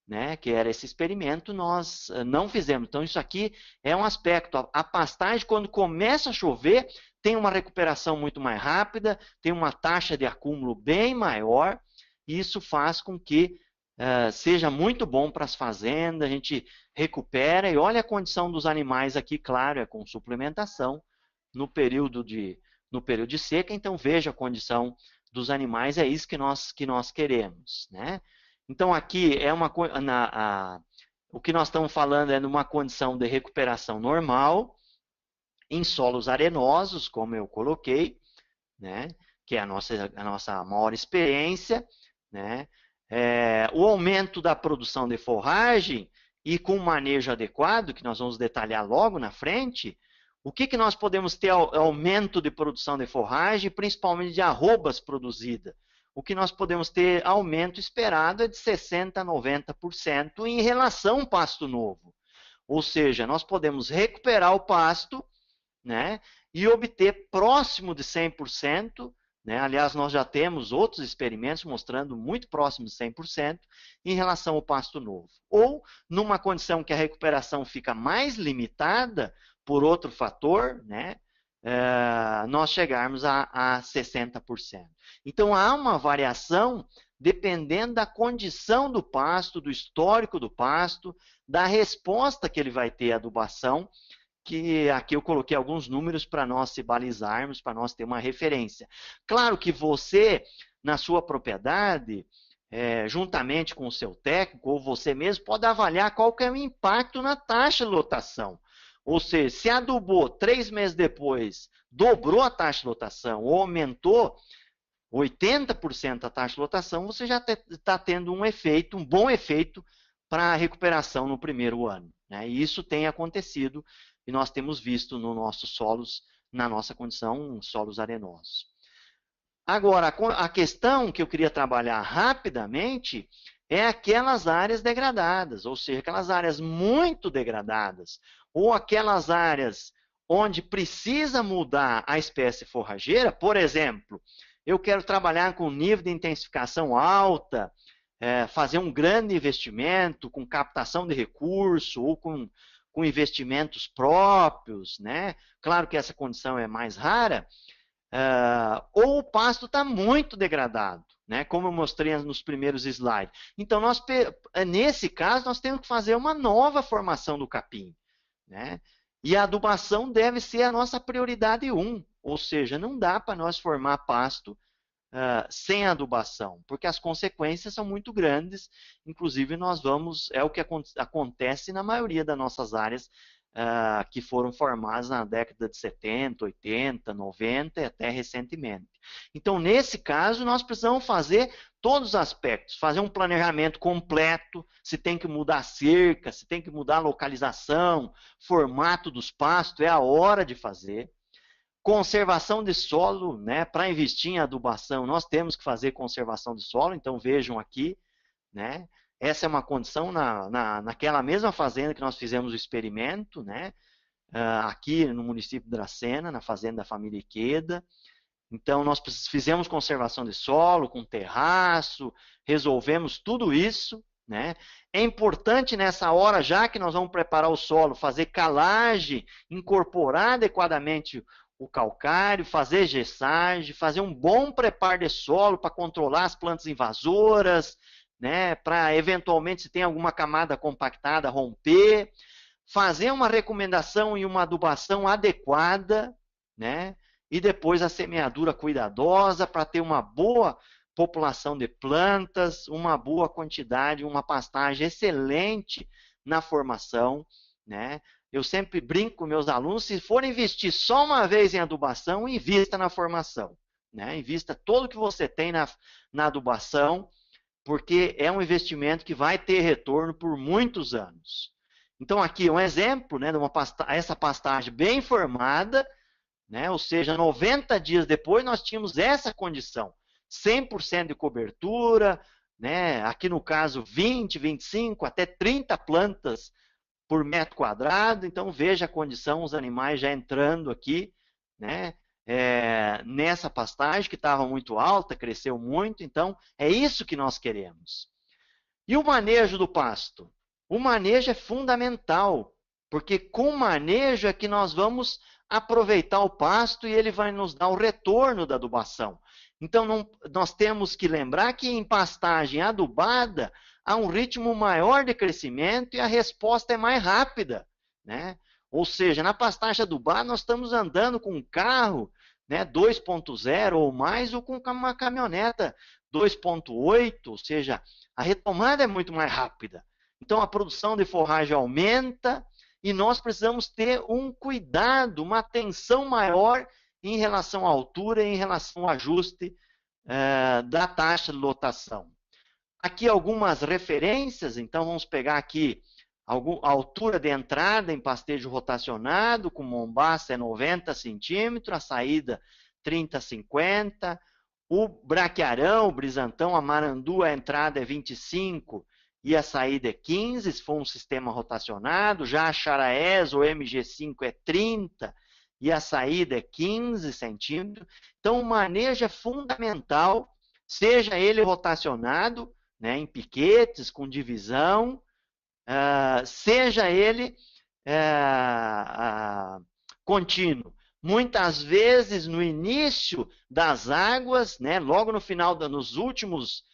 né, que era esse experimento, nós não fizemos. Então, isso aqui é um aspecto. A pastagem, quando começa a chover, tem uma recuperação muito mais rápida, tem uma taxa de acúmulo bem maior, e isso faz com que seja muito bom para as fazendas, a gente recupera, e olha a condição dos animais aqui, claro, é com suplementação no período de seca, então veja a condição dos animais, é isso que nós queremos, né? Então aqui é o que nós estamos falando é numa condição de recuperação normal, em solos arenosos, como eu coloquei, né? Que é a nossa maior experiência, né? O aumento da produção de forragem e com manejo adequado, que nós vamos detalhar logo na frente, o que nós podemos ter aumento de produção de forragem, principalmente de arrobas produzidas. o que nós podemos ter aumento esperado é de 60% a 90% em relação ao pasto novo. Ou seja, nós podemos recuperar o pasto, né, e obter próximo de 100%, né, aliás, nós já temos outros experimentos mostrando muito próximo de 100% em relação ao pasto novo. Ou, numa condição que a recuperação fica mais limitada por outro fator, né, nós chegarmos a 60%. Então, há uma variação dependendo da condição do pasto, do histórico do pasto, da resposta que ele vai ter à adubação, que aqui eu coloquei alguns números para nós se balizarmos, para nós ter uma referência. Claro que você, na sua propriedade, juntamente com o seu técnico, ou você mesmo, pode avaliar qual que é o impacto na taxa de lotação. Ou seja, se adubou 3 meses depois, dobrou a taxa de lotação, ou aumentou 80% a taxa de lotação, você já está tendo um efeito, um bom efeito para a recuperação no primeiro ano, né? E isso tem acontecido e nós temos visto nos nossos solos, na nossa condição, solos arenosos. Agora, a questão que eu queria trabalhar rapidamente é aquelas áreas degradadas, ou seja, aquelas áreas muito degradadas, ou aquelas áreas onde precisa mudar a espécie forrageira. Por exemplo, eu quero trabalhar com nível de intensificação alta, fazer um grande investimento com captação de recurso ou com investimentos próprios, né? Claro que essa condição é mais rara, ou o pasto está muito degradado, né? Como eu mostrei nos primeiros slides. Então, nesse caso, nós temos que fazer uma nova formação do capim, né? E a adubação deve ser a nossa prioridade 1, ou seja, não dá para nós formar pasto sem adubação, porque as consequências são muito grandes, inclusive é o que acontece na maioria das nossas áreas que foram formadas na década de 70, 80, 90 e até recentemente. Então, nesse caso, nós precisamos fazer todos os aspectos, fazer um planejamento completo, se tem que mudar a cerca, se tem que mudar a localização, formato dos pastos, é a hora de fazer. Conservação de solo, né? Para investir em adubação, nós temos que fazer conservação de solo, então vejam aqui, né? Essa é uma condição naquela mesma fazenda que nós fizemos o experimento, né? Aqui no município de Dracena, na fazenda da família Iqueda. Então, nós fizemos conservação de solo, com terraço, resolvemos tudo isso, né? É importante nessa hora, já que nós vamos preparar o solo, fazer calagem, incorporar adequadamente o calcário, fazer gessagem, fazer um bom preparo de solo para controlar as plantas invasoras, né, para eventualmente, se tem alguma camada compactada, romper, fazer uma recomendação e uma adubação adequada, né, e depois a semeadura cuidadosa para ter uma boa população de plantas, uma boa quantidade, uma pastagem excelente na formação, né. Eu sempre brinco com meus alunos, se for investir só uma vez em adubação, invista na formação, né? Invista todo o que você tem na adubação, porque é um investimento que vai ter retorno por muitos anos. Então, aqui um exemplo, né, de essa pastagem bem formada, né, ou seja, 90 dias depois nós tínhamos essa condição, 100% de cobertura, né, aqui no caso 20, 25, até 30 plantas por metro quadrado. Então, veja a condição, os animais já entrando aqui, né, nessa pastagem que estava muito alta, cresceu muito. Então, é isso que nós queremos. E o manejo do pasto? O manejo é fundamental, porque com o manejo é que nós vamos aproveitar o pasto e ele vai nos dar o retorno da adubação. Então, nós temos que lembrar que em pastagem adubada, há um ritmo maior de crescimento e a resposta é mais rápida, né? Ou seja, na pastagem adubada nós estamos andando com um carro, né, 2.0 ou mais, ou com uma caminhoneta 2.8, ou seja, a retomada é muito mais rápida. Então a produção de forragem aumenta e nós precisamos ter um cuidado, uma atenção maior em relação à altura e em relação ao ajuste da taxa de lotação. Aqui algumas referências, então vamos pegar aqui a altura de entrada em pastejo rotacionado, com mombaça é 90 centímetros, a saída 30 a 50, O braquiarão, o brisantão, a marandu, a entrada é 25 e a saída é 15, se for um sistema rotacionado. Já a charaés, ou MG5, é 30 e a saída é 15 centímetros. Então, o manejo é fundamental, seja ele rotacionado, né, em piquetes, com divisão, seja ele contínuo. Muitas vezes, no início das águas, né, logo no final, nas últimas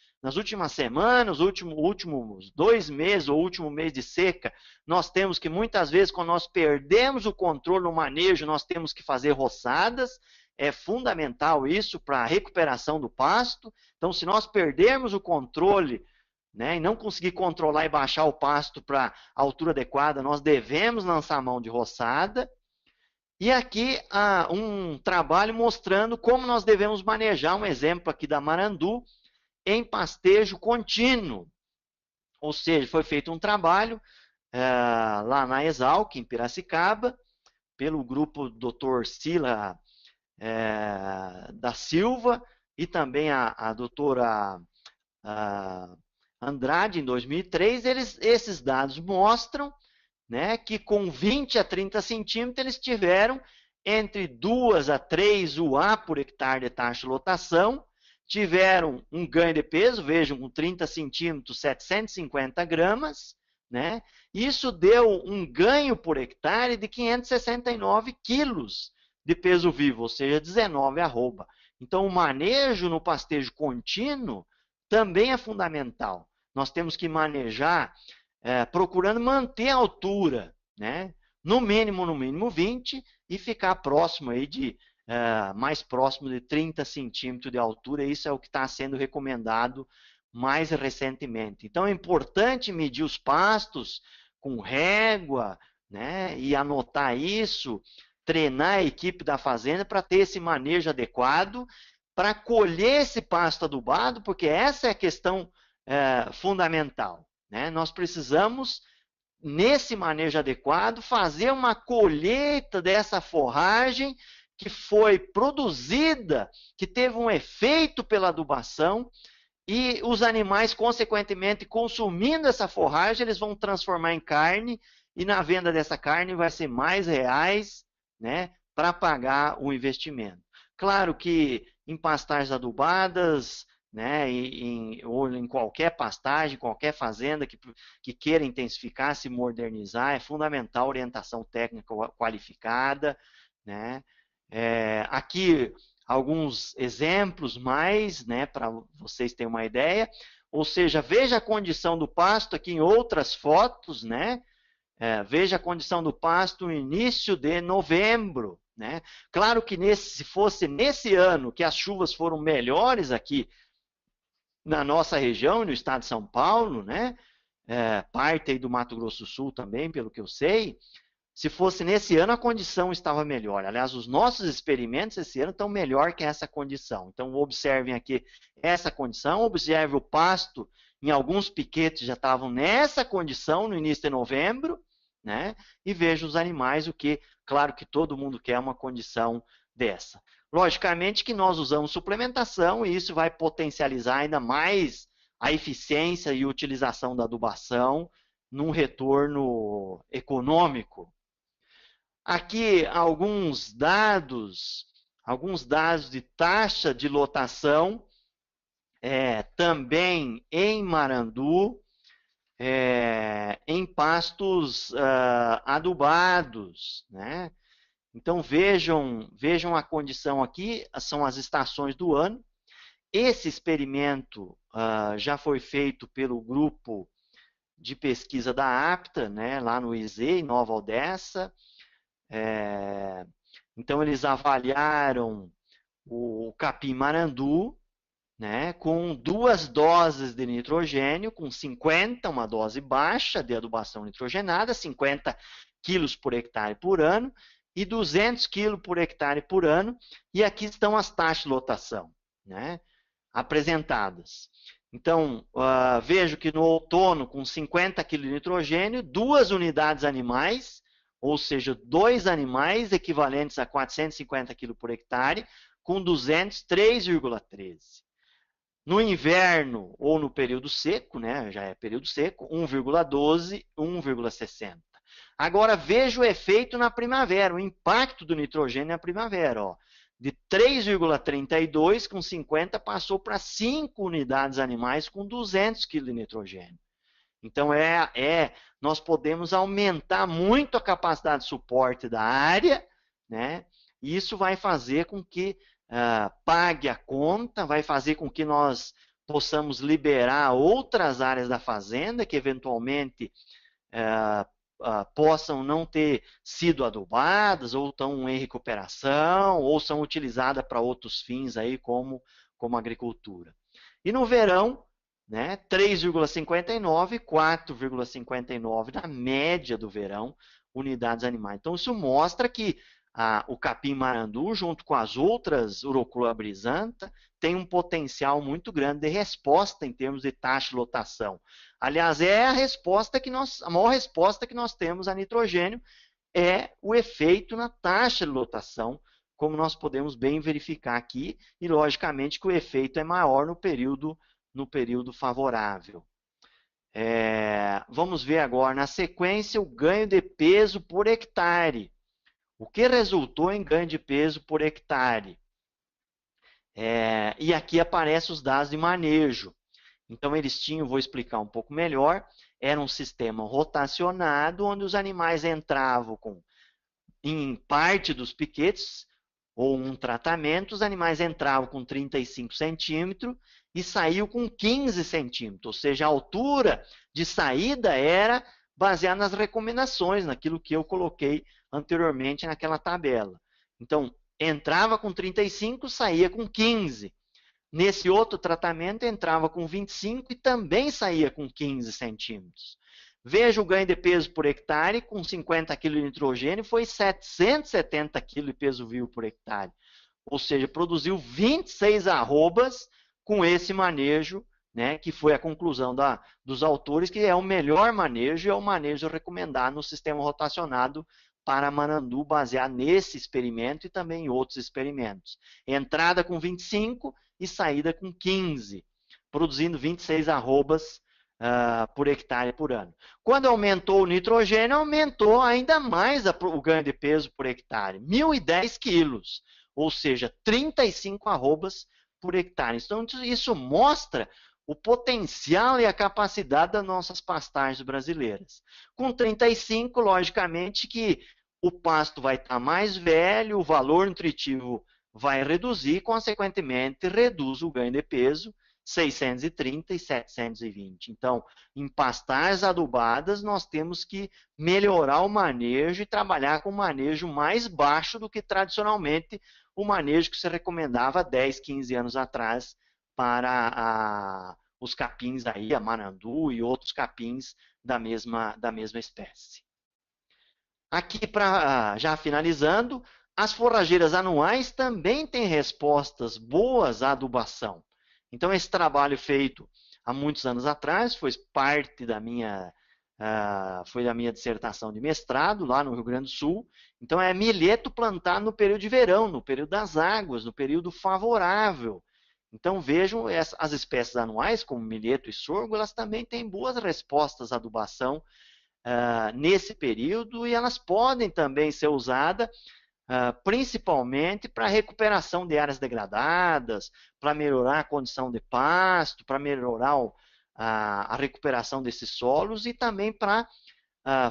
semanas, últimos 2 meses, ou último mês de seca, nós temos que, muitas vezes, quando nós perdemos o controle no manejo, nós temos que fazer roçadas. É fundamental isso para a recuperação do pasto. Então, se nós perdermos o controle, né, e não conseguir controlar e baixar o pasto para a altura adequada, nós devemos lançar mão de roçada. E aqui um trabalho mostrando como nós devemos manejar, um exemplo aqui da marandu, em pastejo contínuo. Ou seja, foi feito um trabalho lá na Exalc, em Piracicaba, pelo grupo Dr. Sila da Silva e também a doutora Andrade, em 2003. Esses dados mostram, né, que com 20 a 30 centímetros eles tiveram entre 2 a 3 UA por hectare de taxa de lotação, tiveram um ganho de peso, vejam, com 30 centímetros, 750 gramas, né? Isso deu um ganho por hectare de 569 quilos de peso vivo, ou seja, 19 arroba. Então, o manejo no pastejo contínuo também é fundamental. Nós temos que manejar procurando manter a altura, né? No mínimo 20 e ficar próximo aí mais próximo de 30 centímetros de altura. Isso é o que está sendo recomendado mais recentemente. Então, é importante medir os pastos com régua, né? E anotar isso, treinar a equipe da fazenda para ter esse manejo adequado, para colher esse pasto adubado, porque essa é a questão fundamental, né? Nós precisamos, nesse manejo adequado, fazer uma colheita dessa forragem que foi produzida, que teve um efeito pela adubação, e os animais, consequentemente, consumindo essa forragem, eles vão transformar em carne, e na venda dessa carne vai ser mais reais, né, para pagar o investimento. Claro que em pastagens adubadas, né, ou em qualquer pastagem, qualquer fazenda que queira intensificar, se modernizar, é fundamental a orientação técnica qualificada, né? Aqui alguns exemplos mais, né, para vocês terem uma ideia. Ou seja, veja a condição do pasto aqui em outras fotos, né? Veja a condição do pasto no início de novembro, né? Claro que se fosse nesse ano que as chuvas foram melhores aqui na nossa região, no estado de São Paulo, né? Parte aí do Mato Grosso do Sul também, pelo que eu sei, se fosse nesse ano a condição estava melhor. Aliás, os nossos experimentos esse ano estão melhor que essa condição. Então, observem aqui essa condição, observe o pasto, em alguns piquetes já estavam nessa condição no início de novembro, né? E veja os animais, o que, claro que todo mundo quer uma condição dessa. Logicamente que nós usamos suplementação e isso vai potencializar ainda mais a eficiência e utilização da adubação num retorno econômico. Aqui alguns dados de taxa de lotação, também em marandu, em pastos adubados, né? Então vejam a condição aqui, são as estações do ano. Esse experimento já foi feito pelo grupo de pesquisa da APTA, né, lá no IZ, em Nova Odessa. Então eles avaliaram o capim-marandu, né, com 2 doses de nitrogênio, com 50, uma dose baixa de adubação nitrogenada, 50 quilos por hectare por ano, e 200 quilos por hectare por ano, e aqui estão as taxas de lotação, né, apresentadas. Então, vejo que no outono, com 50 kg de nitrogênio, 2 unidades animais, ou seja, 2 animais equivalentes a 450 kg por hectare, com 200, 3,13. No inverno ou no período seco, né, já é período seco, 1,12, 1,60. Agora veja o efeito na primavera, o impacto do nitrogênio na primavera. Ó. De 3,32 com 50 passou para 5 unidades animais com 200 kg de nitrogênio. Então, nós podemos aumentar muito a capacidade de suporte da área, né? E isso vai fazer com que pague a conta, vai fazer com que nós possamos liberar outras áreas da fazenda que eventualmente possam não ter sido adubadas, ou estão em recuperação, ou são utilizadas para outros fins aí, como agricultura. E no verão, né, 3,59, 4,59 na média do verão, unidades animais. Então, isso mostra que o capim-marandu, junto com as outras Urochloa brisanta, tem um potencial muito grande de resposta em termos de taxa de lotação. Aliás, é a maior resposta que nós temos a nitrogênio é o efeito na taxa de lotação, como nós podemos bem verificar aqui, e logicamente que o efeito é maior no período favorável. Vamos ver agora, na sequência, o ganho de peso por hectare. O que resultou em ganho de peso por hectare? E aqui aparecem os dados de manejo. Então, eles tinham, vou explicar um pouco melhor, era um sistema rotacionado, onde os animais entravam em parte dos piquetes, ou um tratamento, os animais entravam com 35 centímetros e saíam com 15 centímetros, ou seja, a altura de saída era baseada nas recomendações, naquilo que eu coloquei anteriormente naquela tabela. Então, entrava com 35, saía com 15. Nesse outro tratamento, entrava com 25 e também saía com 15 centímetros. Veja o ganho de peso por hectare, com 50 kg de nitrogênio, foi 770 kg de peso vivo por hectare. Ou seja, produziu 26 arrobas com esse manejo, né, que foi a conclusão dos autores, que é o melhor manejo e é o manejo recomendado no sistema rotacionado para marandu, baseado nesse experimento e também em outros experimentos. Entrada com 25 e saída com 15, produzindo 26 arrobas por hectare por ano. Quando aumentou o nitrogênio, aumentou ainda mais o ganho de peso por hectare, 1.010 quilos, ou seja, 35 arrobas por hectare. Então, isso mostra o potencial e a capacidade das nossas pastagens brasileiras. Com 35, logicamente que o pasto vai estar mais velho, o valor nutritivo vai reduzir, consequentemente, reduz o ganho de peso, 630 e 720. Então, em pastagens adubadas, nós temos que melhorar o manejo e trabalhar com um manejo mais baixo do que tradicionalmente o manejo que se recomendava 10, 15 anos atrás para os capins aí, a marandu e outros capins da mesma espécie. Aqui, já finalizando, as forrageiras anuais também têm respostas boas à adubação. Então, esse trabalho feito há muitos anos atrás foi parte da minha dissertação de mestrado lá no Rio Grande do Sul. Então, é milheto plantado no período de verão, no período das águas, no período favorável. Então, vejam, as espécies anuais, como milheto e sorgo, elas também têm boas respostas à adubação nesse período, e elas podem também ser usadas principalmente para recuperação de áreas degradadas, para melhorar a condição de pasto, para melhorar a recuperação desses solos e também para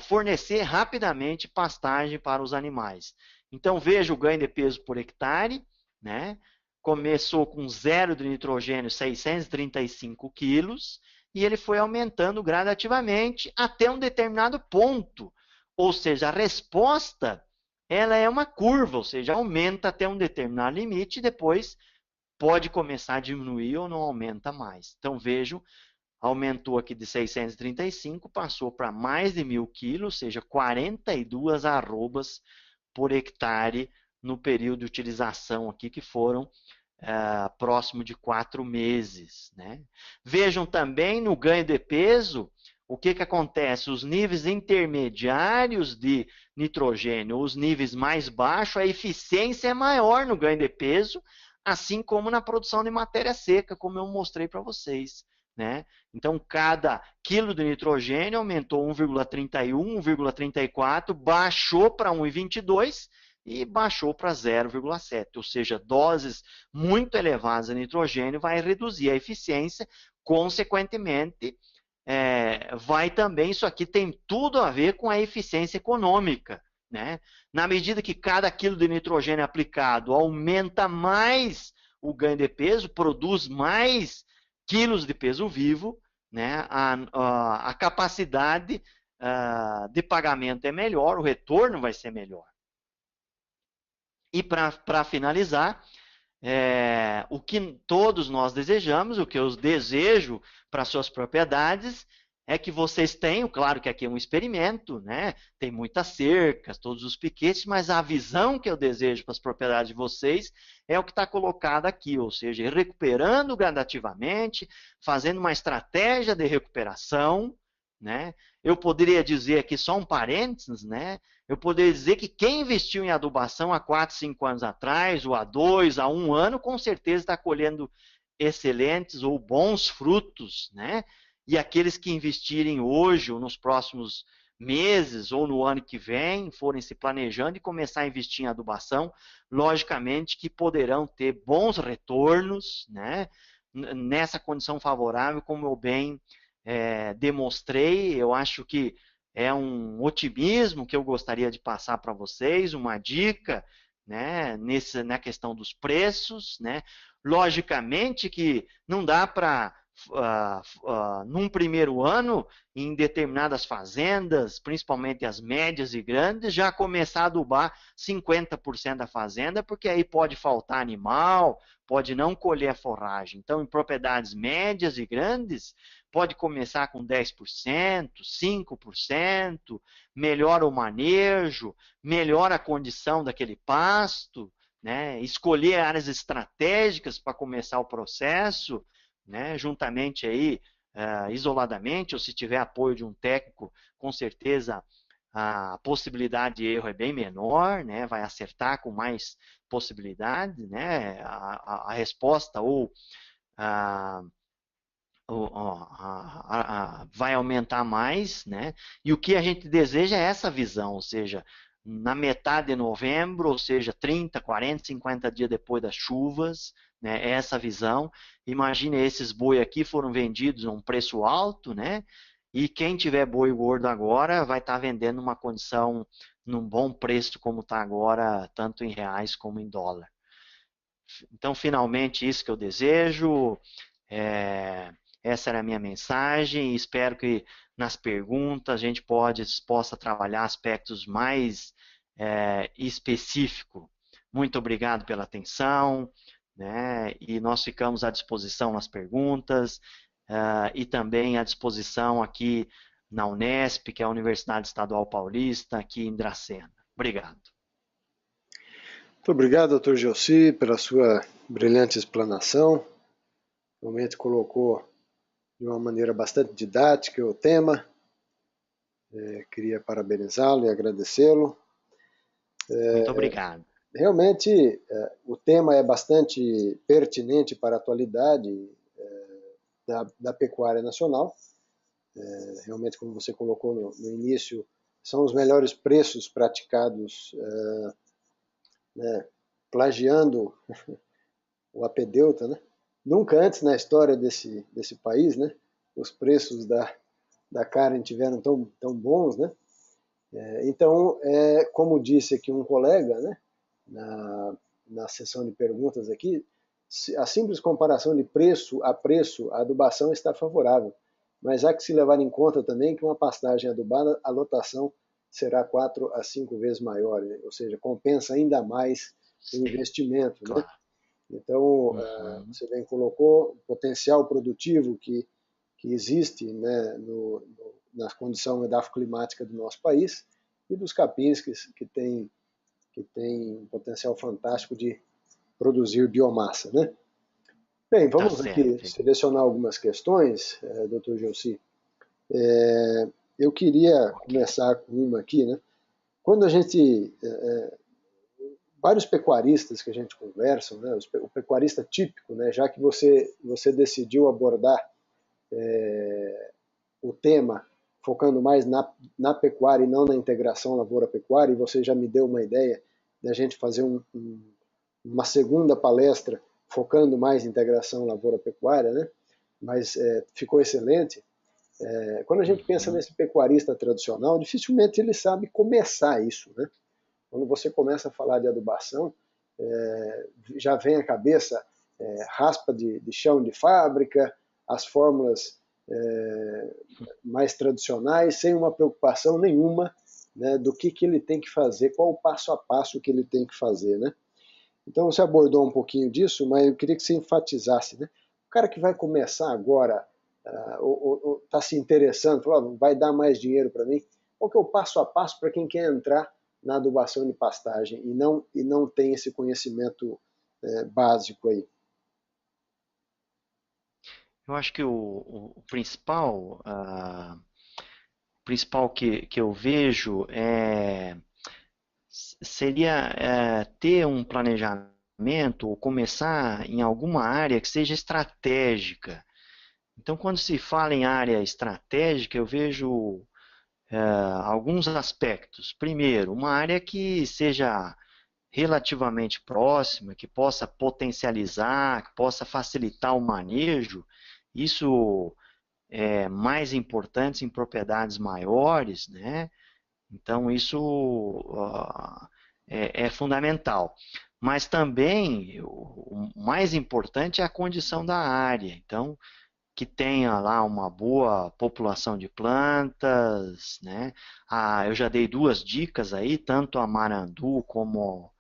fornecer rapidamente pastagem para os animais. Então, veja o ganho de peso por hectare, né? Começou com 0 de nitrogênio, 635 quilos, e ele foi aumentando gradativamente até um determinado ponto. Ou seja, a resposta ela é uma curva, ou seja, aumenta até um determinado limite e depois pode começar a diminuir ou não aumenta mais. Então, vejam, aumentou aqui de 635, passou para mais de 1.000 quilos, ou seja, 42 arrobas por hectare no período de utilização aqui, que foram próximo de 4 meses. Né? Vejam também no ganho de peso o que que acontece? Os níveis intermediários de nitrogênio, os níveis mais baixos, a eficiência é maior no ganho de peso, assim como na produção de matéria seca, como eu mostrei para vocês, né? Então, cada quilo de nitrogênio aumentou 1,31, 1,34, baixou para 1,22 e baixou para 0,7, ou seja, doses muito elevadas de nitrogênio vai reduzir a eficiência, consequentemente, vai também, isso aqui tem tudo a ver com a eficiência econômica, né? Na medida que cada quilo de nitrogênio aplicado aumenta mais o ganho de peso, produz mais quilos de peso vivo, né? A capacidade de pagamento é melhor, o retorno vai ser melhor. E para finalizar, o que todos nós desejamos, o que eu desejo para suas propriedades, é que vocês tenham, claro que aqui é um experimento, né? Tem muitas cercas, todos os piquetes, mas a visão que eu desejo para as propriedades de vocês é o que está colocado aqui, ou seja, recuperando gradativamente, fazendo uma estratégia de recuperação, né? Eu poderia dizer aqui só um parênteses, né? Eu poderia dizer que quem investiu em adubação há 4, 5 anos atrás, ou há 2, há 1 ano, com certeza está colhendo excelentes ou bons frutos, né? E aqueles que investirem hoje ou nos próximos meses ou no ano que vem, forem se planejando e começar a investir em adubação, logicamente que poderão ter bons retornos, né? Nessa condição favorável, como eu bem demonstrei. Eu acho que é um otimismo que eu gostaria de passar para vocês, uma dica, né, na questão dos preços, né? Logicamente que não dá para, num primeiro ano, em determinadas fazendas, principalmente as médias e grandes, já começar a adubar 50% da fazenda, porque aí pode faltar animal, pode não colher a forragem. Então, em propriedades médias e grandes, pode começar com 10%, 5%, melhora o manejo, melhora a condição daquele pasto, né? Escolher áreas estratégicas para começar o processo, né? Juntamente aí, isoladamente, ou se tiver apoio de um técnico, com certeza a possibilidade de erro é bem menor, né? Vai acertar com mais possibilidade, né? A resposta ou vai aumentar mais, né? E o que a gente deseja é essa visão, ou seja, na metade de novembro, ou seja, 30, 40, 50 dias depois das chuvas, né? Essa visão. Imagine, esses boi aqui foram vendidos a um preço alto, né? E quem tiver boi gordo agora vai estar vendendo numa condição, num bom preço como está agora, tanto em reais como em dólar. Então, finalmente, isso que eu desejo. Essa era a minha mensagem. Espero que nas perguntas a gente possa trabalhar aspectos mais específicos. Muito obrigado pela atenção, né? E nós ficamos à disposição nas perguntas e também à disposição aqui na Unesp, que é a Universidade Estadual Paulista, aqui em Dracena. Obrigado. Muito obrigado, doutor Gelsi, pela sua brilhante explanação. Realmente colocou de uma maneira bastante didática o tema. Queria parabenizá-lo e agradecê-lo. Muito obrigado. Realmente, o tema é bastante pertinente para a atualidade da pecuária nacional. Realmente, como você colocou no início, são os melhores preços praticados, né, plagiando o apedeuta, né? Nunca antes na história desse país, né, os preços da carne tiveram tão bons, né? Então, como disse aqui um colega, né, na sessão de perguntas aqui, a simples comparação de preço, a adubação está favorável, mas há que se levar em conta também que uma pastagem adubada, a lotação será 4 a 5 vezes maior, né? Ou seja, compensa ainda mais o investimento, claro, né? Então, você bem colocou o potencial produtivo que existe, né, na condição edafoclimática do nosso país e dos capins que tem um potencial fantástico de produzir biomassa, né? Bem, vamos aqui selecionar algumas questões, Dr. Gelsi. Eu queria começar com uma aqui, né? Quando a gente, vários pecuaristas que a gente conversa, né? O pecuarista típico, né? Já que você decidiu abordar o tema focando mais na pecuária e não na integração lavoura-pecuária, e você já me deu uma ideia da gente fazer uma segunda palestra focando mais em integração lavoura-pecuária, né? Mas ficou excelente. Quando a gente pensa nesse pecuarista tradicional, dificilmente ele sabe começar isso, né? Quando você começa a falar de adubação, já vem à cabeça raspa de chão de fábrica, as fórmulas mais tradicionais, sem uma preocupação nenhuma, né, do que ele tem que fazer, qual o passo a passo que ele tem que fazer, né? Então você abordou um pouquinho disso, mas eu queria que você enfatizasse, né? O cara que vai começar agora, ou está se interessando, falou, vai dar mais dinheiro para mim, qual que é o passo a passo para quem quer entrar na adubação de pastagem e não tem esse conhecimento básico aí? Eu acho que o principal, que eu vejo seria ter um planejamento ou começar em alguma área que seja estratégica. Então, quando se fala em área estratégica, eu vejo alguns aspectos. Primeiro, uma área que seja relativamente próxima, que possa potencializar, que possa facilitar o manejo. Isso é mais importante em propriedades maiores, né? Então, isso é fundamental. Mas também, o mais importante é a condição da área. Então, que tenha lá uma boa população de plantas, né? Eu já dei duas dicas aí, tanto a marandu como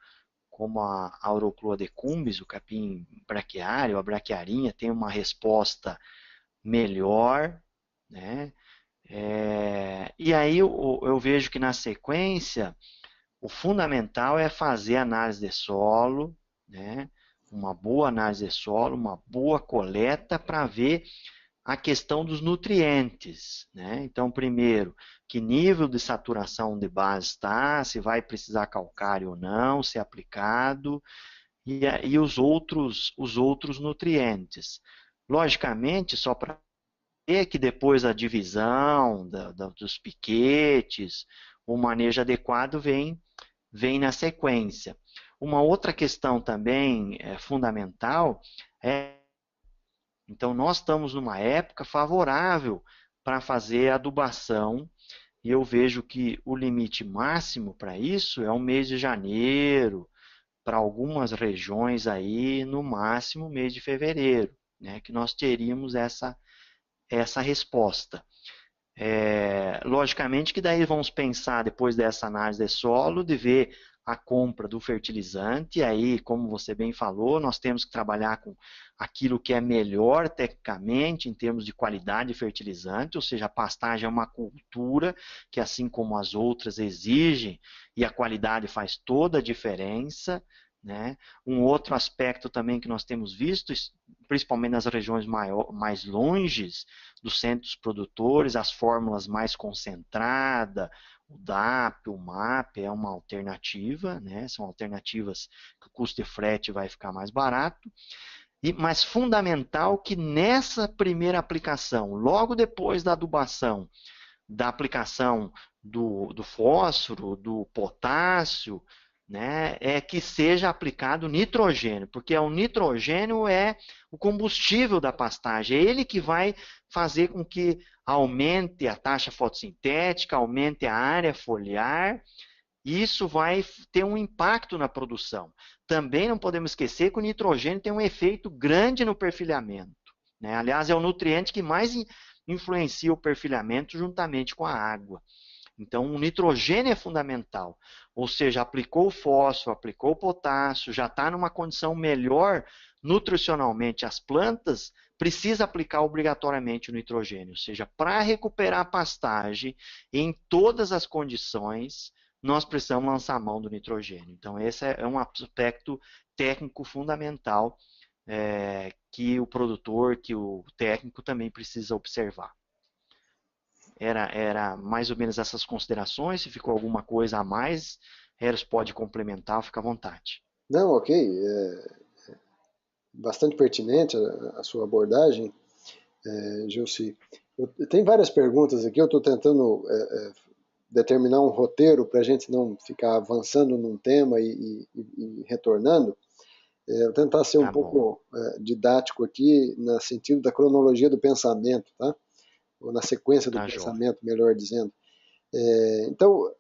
a Aurochloa decumbens, o capim braquiário, a braquiarinha, tem uma resposta melhor, né? E aí eu vejo que na sequência o fundamental é fazer análise de solo, né? Uma boa análise de solo, uma boa coleta para ver a questão dos nutrientes, né? Então, primeiro, que nível de saturação de base está, se vai precisar calcário ou não, se é aplicado, e os outros nutrientes. Logicamente, só para ver que depois a divisão dos piquetes, o manejo adequado vem na sequência. Uma outra questão também fundamental é, então nós estamos numa época favorável para fazer adubação, e eu vejo que o limite máximo para isso é o mês de janeiro, para algumas regiões aí, no máximo mês de fevereiro, né, que nós teríamos essa resposta. Logicamente que daí vamos pensar, depois dessa análise de solo, de ver a compra do fertilizante, e aí, como você bem falou, nós temos que trabalhar com aquilo que é melhor tecnicamente, em termos de qualidade de fertilizante, ou seja, a pastagem é uma cultura que, assim como as outras, exigem, e a qualidade faz toda a diferença, né? Um outro aspecto também que nós temos visto, principalmente nas regiões mais longes dos centros produtores, as fórmulas mais concentradas, o DAP, o MAP é uma alternativa, né? São alternativas que o custo de frete vai ficar mais barato. Mas fundamental que nessa primeira aplicação, logo depois da adubação, da aplicação do fósforo, do potássio, né, que seja aplicado nitrogênio, porque o nitrogênio é o combustível da pastagem, é ele que vai fazer com que aumente a taxa fotossintética, aumente a área foliar, e isso vai ter um impacto na produção. Também não podemos esquecer que o nitrogênio tem um efeito grande no perfilhamento, né? Aliás, é o nutriente que mais influencia o perfilhamento juntamente com a água. Então, o nitrogênio é fundamental, ou seja, aplicou o fósforo, aplicou o potássio, já está numa condição melhor nutricionalmente as plantas, precisa aplicar obrigatoriamente o nitrogênio, ou seja, para recuperar a pastagem em todas as condições, nós precisamos lançar a mão do nitrogênio. Então, esse é um aspecto técnico fundamental que o produtor, que o técnico também precisa observar. Era mais ou menos essas considerações. Se ficou alguma coisa a mais, Eros pode complementar, fica à vontade. Não, ok. Bastante pertinente a sua abordagem, Gilci. Tem várias perguntas aqui, eu estou tentando determinar um roteiro para a gente não ficar avançando num tema e retornando. Vou tentar ser um Tá bom. pouco didático aqui, no sentido da cronologia do pensamento, tá? Ou na sequência do Tá joia. pensamento, melhor dizendo. Então,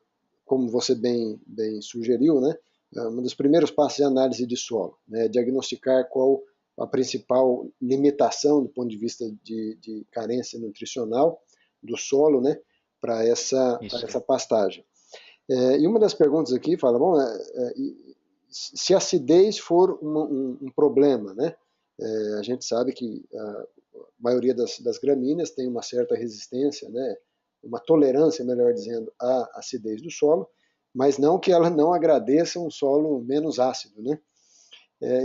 como você bem sugeriu, né, um dos primeiros passos é a análise de solo, né, diagnosticar qual a principal limitação do ponto de vista de carência nutricional do solo, né, para essa Isso aí. pastagem. E uma das perguntas aqui fala, bom, se a acidez for um problema, né, a gente sabe que a maioria das gramíneas tem uma certa resistência, né, uma tolerância, melhor dizendo, à acidez do solo, mas não que ela não agradeça um solo menos ácido, né?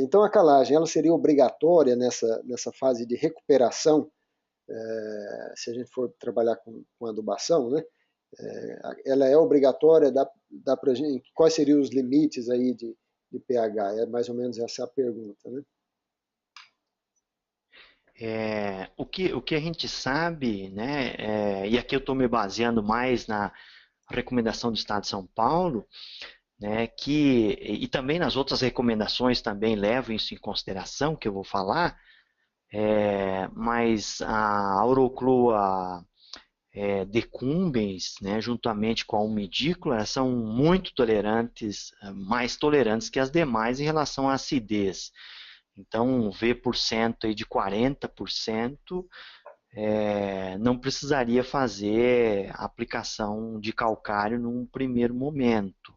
Então a calagem ela seria obrigatória nessa fase de recuperação, se a gente for trabalhar com adubação, né? Ela é obrigatória, dá pra gente, quais seriam os limites aí de pH? É mais ou menos essa a pergunta, né? O que a gente sabe, né, e aqui eu estou me baseando mais na recomendação do Estado de São Paulo, né, e também nas outras recomendações também levam isso em consideração, que eu vou falar, mas a Aurocloa decumbens, né, juntamente com a umidícula, elas são muito tolerantes, mais tolerantes que as demais em relação à acidez. Então, um V% aí de 40%, não precisaria fazer aplicação de calcário num primeiro momento,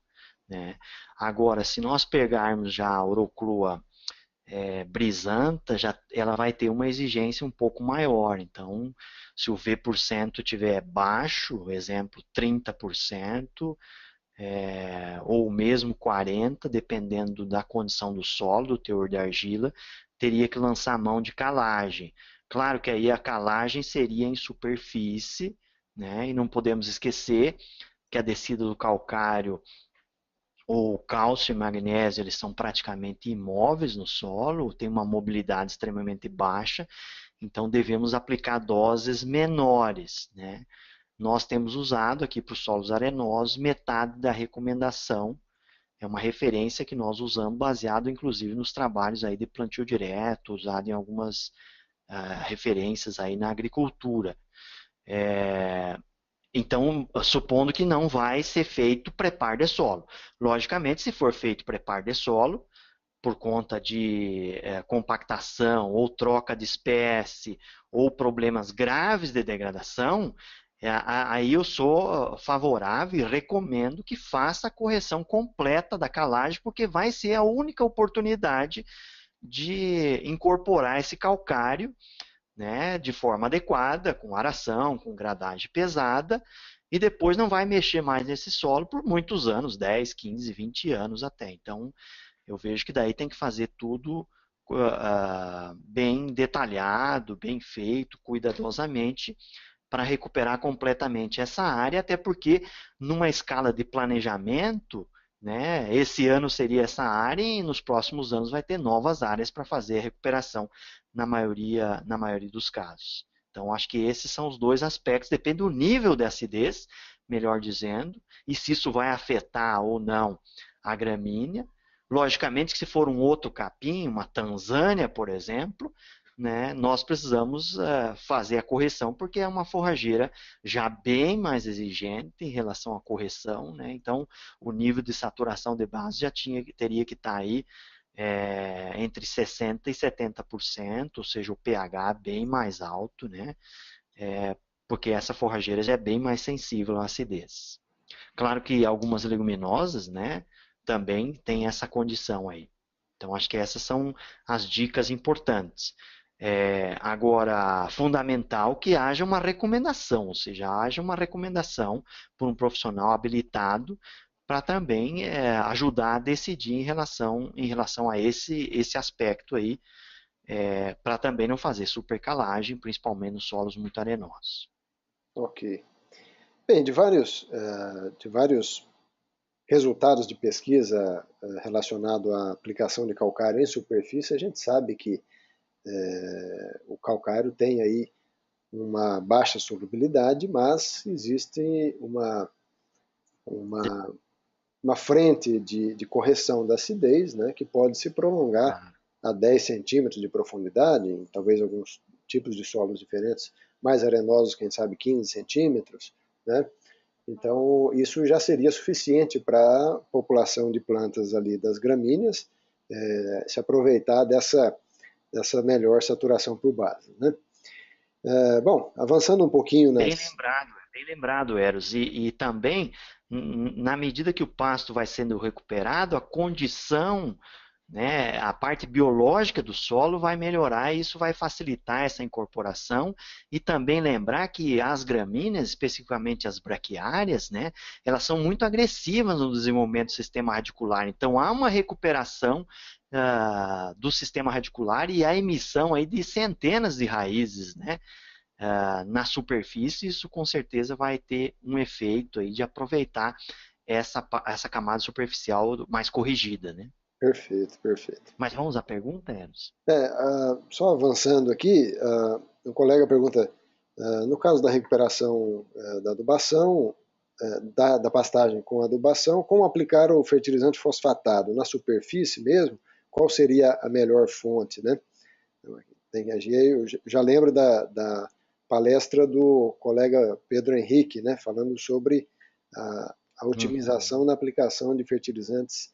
né? Agora, se nós pegarmos já a Oroclua brisanta, ela vai ter uma exigência um pouco maior. Então, se o V% tiver baixo, exemplo, 30%, ou mesmo 40%, dependendo da condição do solo, do teor de argila, teria que lançar mão de calagem. Claro que aí a calagem seria em superfície, né? E não podemos esquecer que a descida do calcário, o cálcio e magnésio, eles são praticamente imóveis no solo, tem uma mobilidade extremamente baixa, então devemos aplicar doses menores, né? Nós temos usado aqui para os solos arenosos metade da recomendação, é uma referência que nós usamos baseado inclusive nos trabalhos aí de plantio direto, usado em algumas referências aí na agricultura. Então, supondo que não vai ser feito preparo de solo. Logicamente, se for feito preparo de solo, por conta de compactação ou troca de espécie ou problemas graves de degradação, aí eu sou favorável e recomendo que faça a correção completa da calagem, porque vai ser a única oportunidade de incorporar esse calcário, né, de forma adequada, com aração, com gradagem pesada, e depois não vai mexer mais nesse solo por muitos anos, 10, 15, 20 anos até. Então, eu vejo que daí tem que fazer tudo bem detalhado, bem feito, cuidadosamente, para recuperar completamente essa área, até porque numa escala de planejamento, né, esse ano seria essa área e nos próximos anos vai ter novas áreas para fazer a recuperação na maioria dos casos. Então, acho que esses são os dois aspectos, depende do nível de acidez, melhor dizendo, e se isso vai afetar ou não a gramínea. Logicamente que se for um outro capim, uma Tanzânia, por exemplo, né, nós precisamos fazer a correção, porque é uma forrageira já bem mais exigente em relação à correção, né? Então o nível de saturação de base já teria que estar aí entre 60% e 70%, ou seja, o pH bem mais alto, né? Porque essa forrageira já é bem mais sensível à acidez. Claro que algumas leguminosas, né, também tem essa condição aí. Então, acho que essas são as dicas importantes. Agora, fundamental que haja uma recomendação, ou seja, haja uma recomendação por um profissional habilitado para também ajudar a decidir em relação a esse aspecto aí, para também não fazer supercalagem, principalmente nos solos muito arenosos. Ok. Bem, de vários resultados de pesquisa relacionado à aplicação de calcário em superfície, a gente sabe que o calcário tem aí uma baixa solubilidade, mas existe uma frente de correção da acidez, né, que pode se prolongar Claro. a 10 centímetros de profundidade, em talvez alguns tipos de solos diferentes, mais arenosos, quem sabe 15 centímetros, né? Então, isso já seria suficiente para a população de plantas ali das gramíneas se aproveitar dessa melhor saturação por base, né? Bom, avançando um pouquinho nas... Bem lembrado, Eros. E também, na medida que o pasto vai sendo recuperado, a condição, né, a parte biológica do solo vai melhorar e isso vai facilitar essa incorporação. E também lembrar que as gramíneas, especificamente as braquiárias, né, elas são muito agressivas no desenvolvimento do sistema radicular. Então, há uma recuperação do sistema radicular e a emissão aí de centenas de raízes, né, na superfície. Isso com certeza vai ter um efeito aí de aproveitar essa camada superficial mais corrigida, né? Perfeito, perfeito. Mas vamos à pergunta, Eros? Só avançando aqui, um colega pergunta, no caso da recuperação da adubação, da pastagem com adubação, como aplicar o fertilizante fosfatado na superfície mesmo? Qual seria a melhor fonte, né? Eu já lembro da palestra do colega Pedro Henrique, né, falando sobre a otimização na aplicação de fertilizantes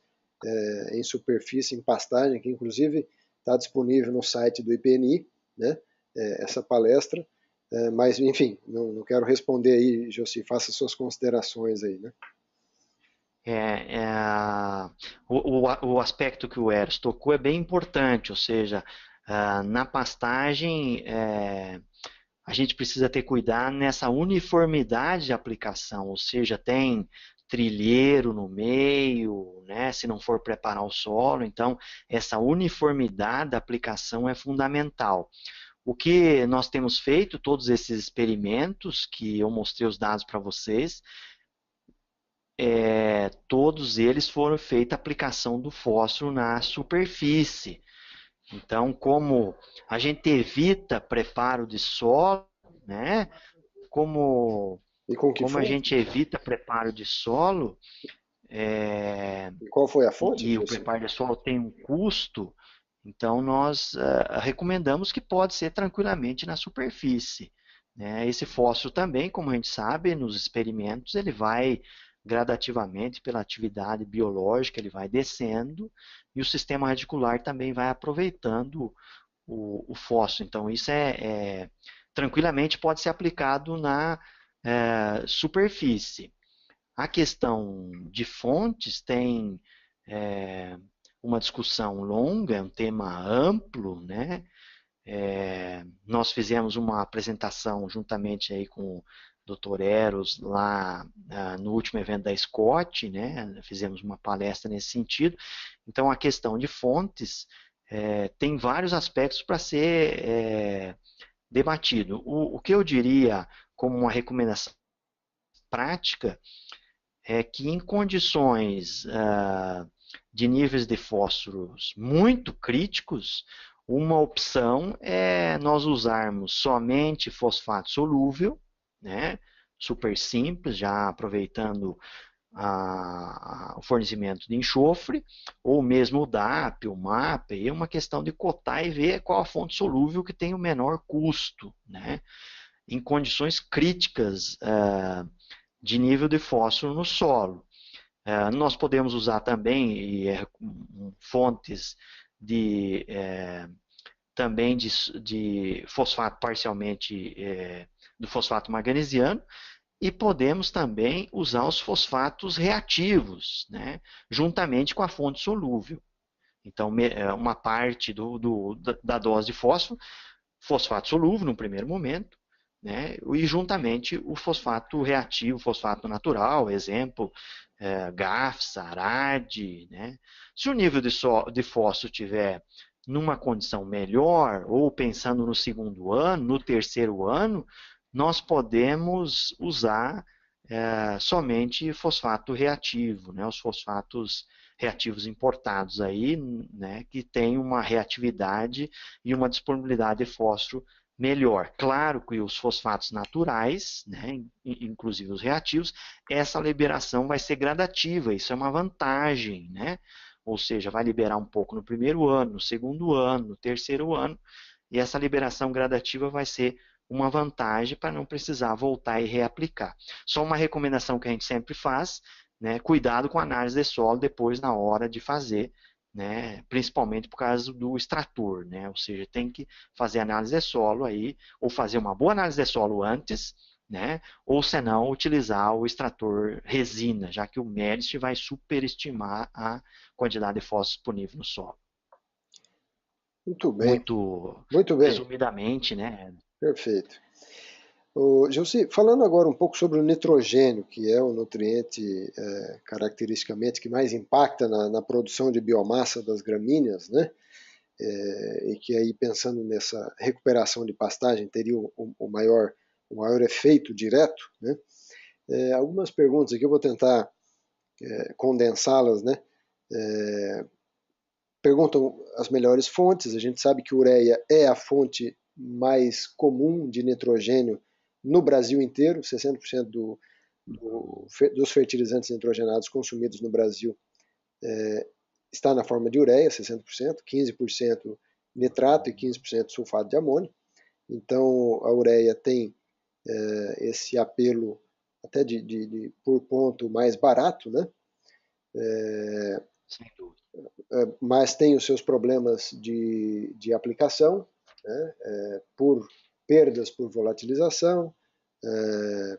em superfície, em pastagem, que inclusive está disponível no site do IPNI, né, essa palestra, mas enfim, não quero responder aí, Josi, faça suas considerações aí, né? O aspecto que o Eros tocou é bem importante, ou seja, na pastagem a gente precisa ter cuidado nessa uniformidade de aplicação, ou seja, tem trilheiro no meio, né, se não for preparar o solo, então essa uniformidade da aplicação é fundamental. O que nós temos feito, todos esses experimentos que eu mostrei os dados para vocês, todos eles foram feita a aplicação do fósforo na superfície. Então, como a gente evita preparo de solo, né? Como a gente evita preparo de solo, e qual foi a fonte? E o preparo de solo tem um custo, então nós recomendamos que pode ser tranquilamente na superfície, né? Esse fósforo também, como a gente sabe, nos experimentos, ele vai gradativamente pela atividade biológica, ele vai descendo e o sistema radicular também vai aproveitando o fósforo. Então, isso tranquilamente pode ser aplicado na superfície. A questão de fontes tem uma discussão longa, é um tema amplo, né? Nós fizemos uma apresentação juntamente aí com o Dr. Eros lá no último evento da Scott, né? Fizemos uma palestra nesse sentido. Então, a questão de fontes tem vários aspectos para ser debatido. O que eu diria como uma recomendação prática é que em condições de níveis de fósforos muito críticos, uma opção é nós usarmos somente fosfato solúvel, né, super simples, já aproveitando o fornecimento de enxofre, ou mesmo o DAP, o MAP, é uma questão de cotar e ver qual a fonte solúvel que tem o menor custo, né, em condições críticas de nível de fósforo no solo. Nós podemos usar também fontes também de fosfato parcialmente do fosfato magnesiano, e podemos também usar os fosfatos reativos, né, juntamente com a fonte solúvel. Então, uma parte da dose de fosfato solúvel no primeiro momento, né, e juntamente o fosfato reativo, fosfato natural, exemplo, GAFSA, ARAD, né? Se o nível de fósforo tiver numa condição melhor, ou pensando no segundo ano, no terceiro ano, nós podemos usar somente fosfato reativo, né, os fosfatos reativos importados aí, né, que tem uma reatividade e uma disponibilidade de fósforo melhor. Claro que os fosfatos naturais, né, inclusive os reativos, essa liberação vai ser gradativa, isso é uma vantagem, né? Ou seja, vai liberar um pouco no primeiro ano, no segundo ano, no terceiro ano, e essa liberação gradativa vai ser uma vantagem para não precisar voltar e reaplicar. Só uma recomendação que a gente sempre faz, né, cuidado com a análise de solo depois na hora de fazer, né, principalmente por causa do extrator, né, ou seja, tem que fazer análise de solo aí, ou fazer uma boa análise de solo antes, né, ou senão utilizar o extrator resina, já que o MERIST vai superestimar a quantidade de fósforo disponível no solo. Muito bem, Muito muito bem, resumidamente, né? perfeito. Gilci, falando agora um pouco sobre o nitrogênio, que é o nutriente caracteristicamente que mais impacta na produção de biomassa das gramíneas, né? E que aí pensando nessa recuperação de pastagem teria o maior efeito direto, né? Algumas perguntas aqui eu vou tentar condensá-las, né? Perguntam as melhores fontes. A gente sabe que ureia é a fonte mais comum de nitrogênio no Brasil inteiro. 60% dos fertilizantes nitrogenados consumidos no Brasil está na forma de ureia, 60%, 15% nitrato e 15% sulfato de amônio. Então a ureia tem esse apelo até por ponto mais barato, né? Sem dúvida. Mas tem os seus problemas de aplicação, né? Por perdas por volatilização,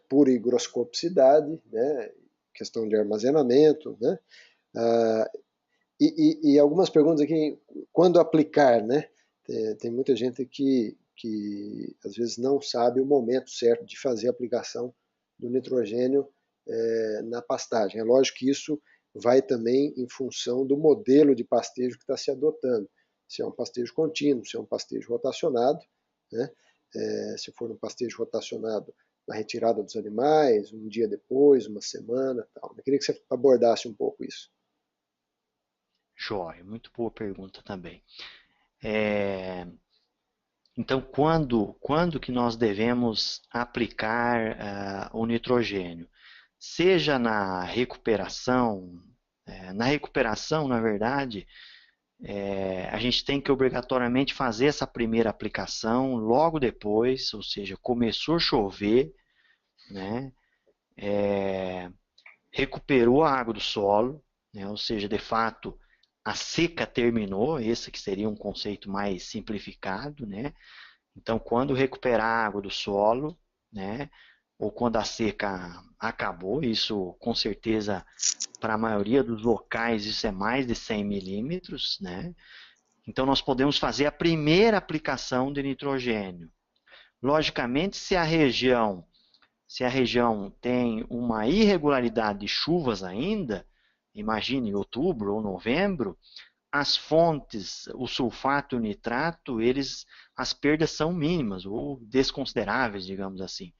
por higroscopicidade, né? Questão de armazenamento, né? E algumas perguntas aqui, quando aplicar, né? Tem muita gente que às vezes não sabe o momento certo de fazer a aplicação do nitrogênio na pastagem. É lógico que isso vai também em função do modelo de pastejo que está se adotando. Se é um pastejo contínuo, se é um pastejo rotacionado, né? Se for um pastejo rotacionado na retirada dos animais, um dia depois, uma semana, tal. Eu queria que você abordasse um pouco isso. Jóia, muito boa pergunta também. Então, quando que nós devemos aplicar o nitrogênio? Seja na recuperação, na verdade, a gente tem que obrigatoriamente fazer essa primeira aplicação logo depois, ou seja, começou a chover, né? Recuperou a água do solo, né? Ou seja, de fato, a seca terminou, esse que seria um conceito mais simplificado, né? Então, quando recuperar a água do solo, né? Ou quando a seca acabou, isso com certeza para a maioria dos locais isso é mais de 100 milímetros, né? Então nós podemos fazer a primeira aplicação de nitrogênio. Logicamente, se a região tem uma irregularidade de chuvas ainda, imagine outubro ou novembro, as fontes, o sulfato e o nitrato, as perdas são mínimas ou desconsideráveis, digamos assim.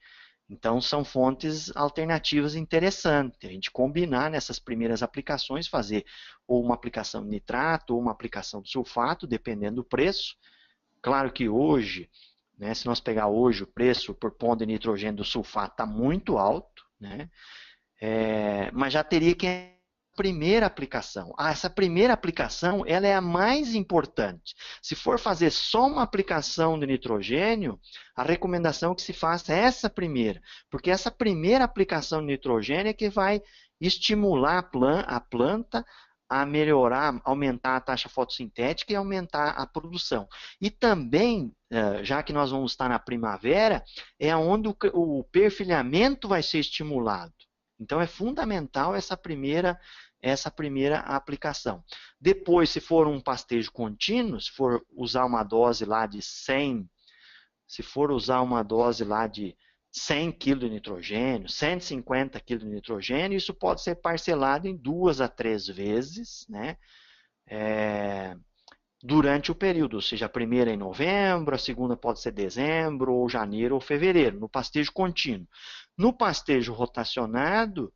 Então, são fontes alternativas interessantes. A gente combinar nessas primeiras aplicações, fazer ou uma aplicação de nitrato ou uma aplicação de sulfato, dependendo do preço. Claro que hoje, né, se nós pegar hoje o preço por ponto de nitrogênio do sulfato está muito alto, né? Mas já teria que primeira aplicação. Essa primeira aplicação ela é a mais importante. Se for fazer só uma aplicação de nitrogênio, a recomendação é que se faça essa primeira, porque essa primeira aplicação de nitrogênio é que vai estimular a planta a melhorar, aumentar a taxa fotossintética e aumentar a produção. E também, já que nós vamos estar na primavera, é onde o perfilhamento vai ser estimulado. Então é fundamental essa primeira aplicação. Depois, se for um pastejo contínuo, se for usar uma dose lá de 100, se for usar uma dose lá de 100 kg de nitrogênio, 150 kg de nitrogênio, isso pode ser parcelado em 2 a 3 vezes, né? durante o período, ou seja, a primeira em novembro, a segunda pode ser dezembro, ou janeiro, ou fevereiro, no pastejo contínuo. No pastejo rotacionado,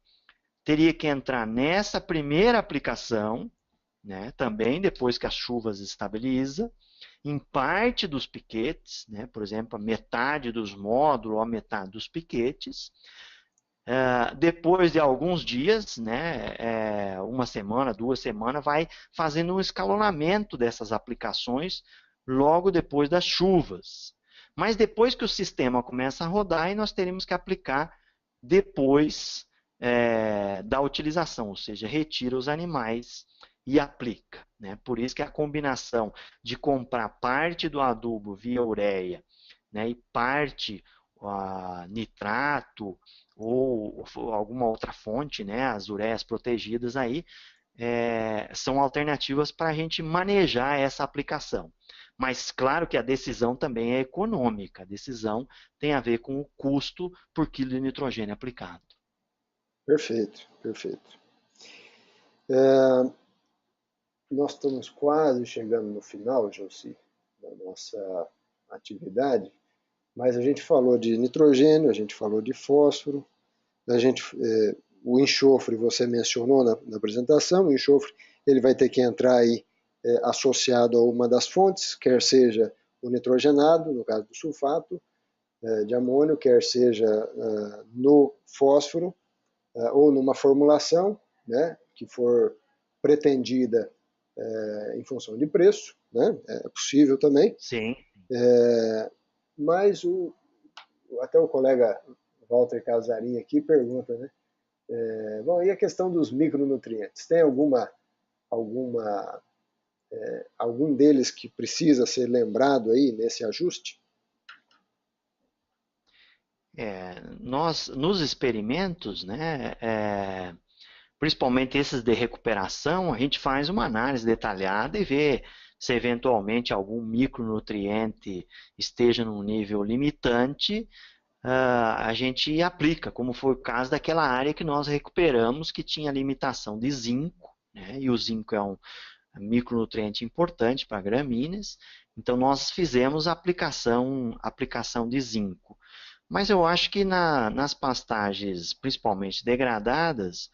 teria que entrar nessa primeira aplicação, né, também depois que as chuvas estabilizam, em parte dos piquetes, né, por exemplo, a metade dos módulos ou a metade dos piquetes. Depois de alguns dias, né, uma semana, 2 semanas, vai fazendo um escalonamento dessas aplicações logo depois das chuvas. Mas depois que o sistema começa a rodar, aí nós teremos que aplicar depois da utilização, ou seja, retira os animais e aplica, né? Por isso que a combinação de comprar parte do adubo via ureia, né, e parte nitrato ou alguma outra fonte, né, as ureias protegidas aí, são alternativas para a gente manejar essa aplicação. Mas claro que a decisão também é econômica, a decisão tem a ver com o custo por quilo de nitrogênio aplicado. Perfeito, perfeito. Nós estamos quase chegando no final, Josi, da nossa atividade, mas a gente falou de nitrogênio, a gente falou de fósforo, o enxofre você mencionou na apresentação, o enxofre ele vai ter que entrar aí associado a uma das fontes, quer seja o nitrogenado, no caso do sulfato de amônio, quer seja no fósforo, ou numa formulação, né, que for pretendida em função de preço, né, é possível também. Sim. Mas até o colega Walter Casarim aqui pergunta, né, bom, e a questão dos micronutrientes? Tem algum deles que precisa ser lembrado aí nesse ajuste? Nós, nos experimentos, né, principalmente esses de recuperação, a gente faz uma análise detalhada e vê se eventualmente algum micronutriente esteja num nível limitante, a gente aplica, como foi o caso daquela área que nós recuperamos que tinha limitação de zinco, né, e o zinco é um micronutriente importante para gramíneas, então nós fizemos a aplicação de zinco. Mas eu acho que nas pastagens, principalmente degradadas,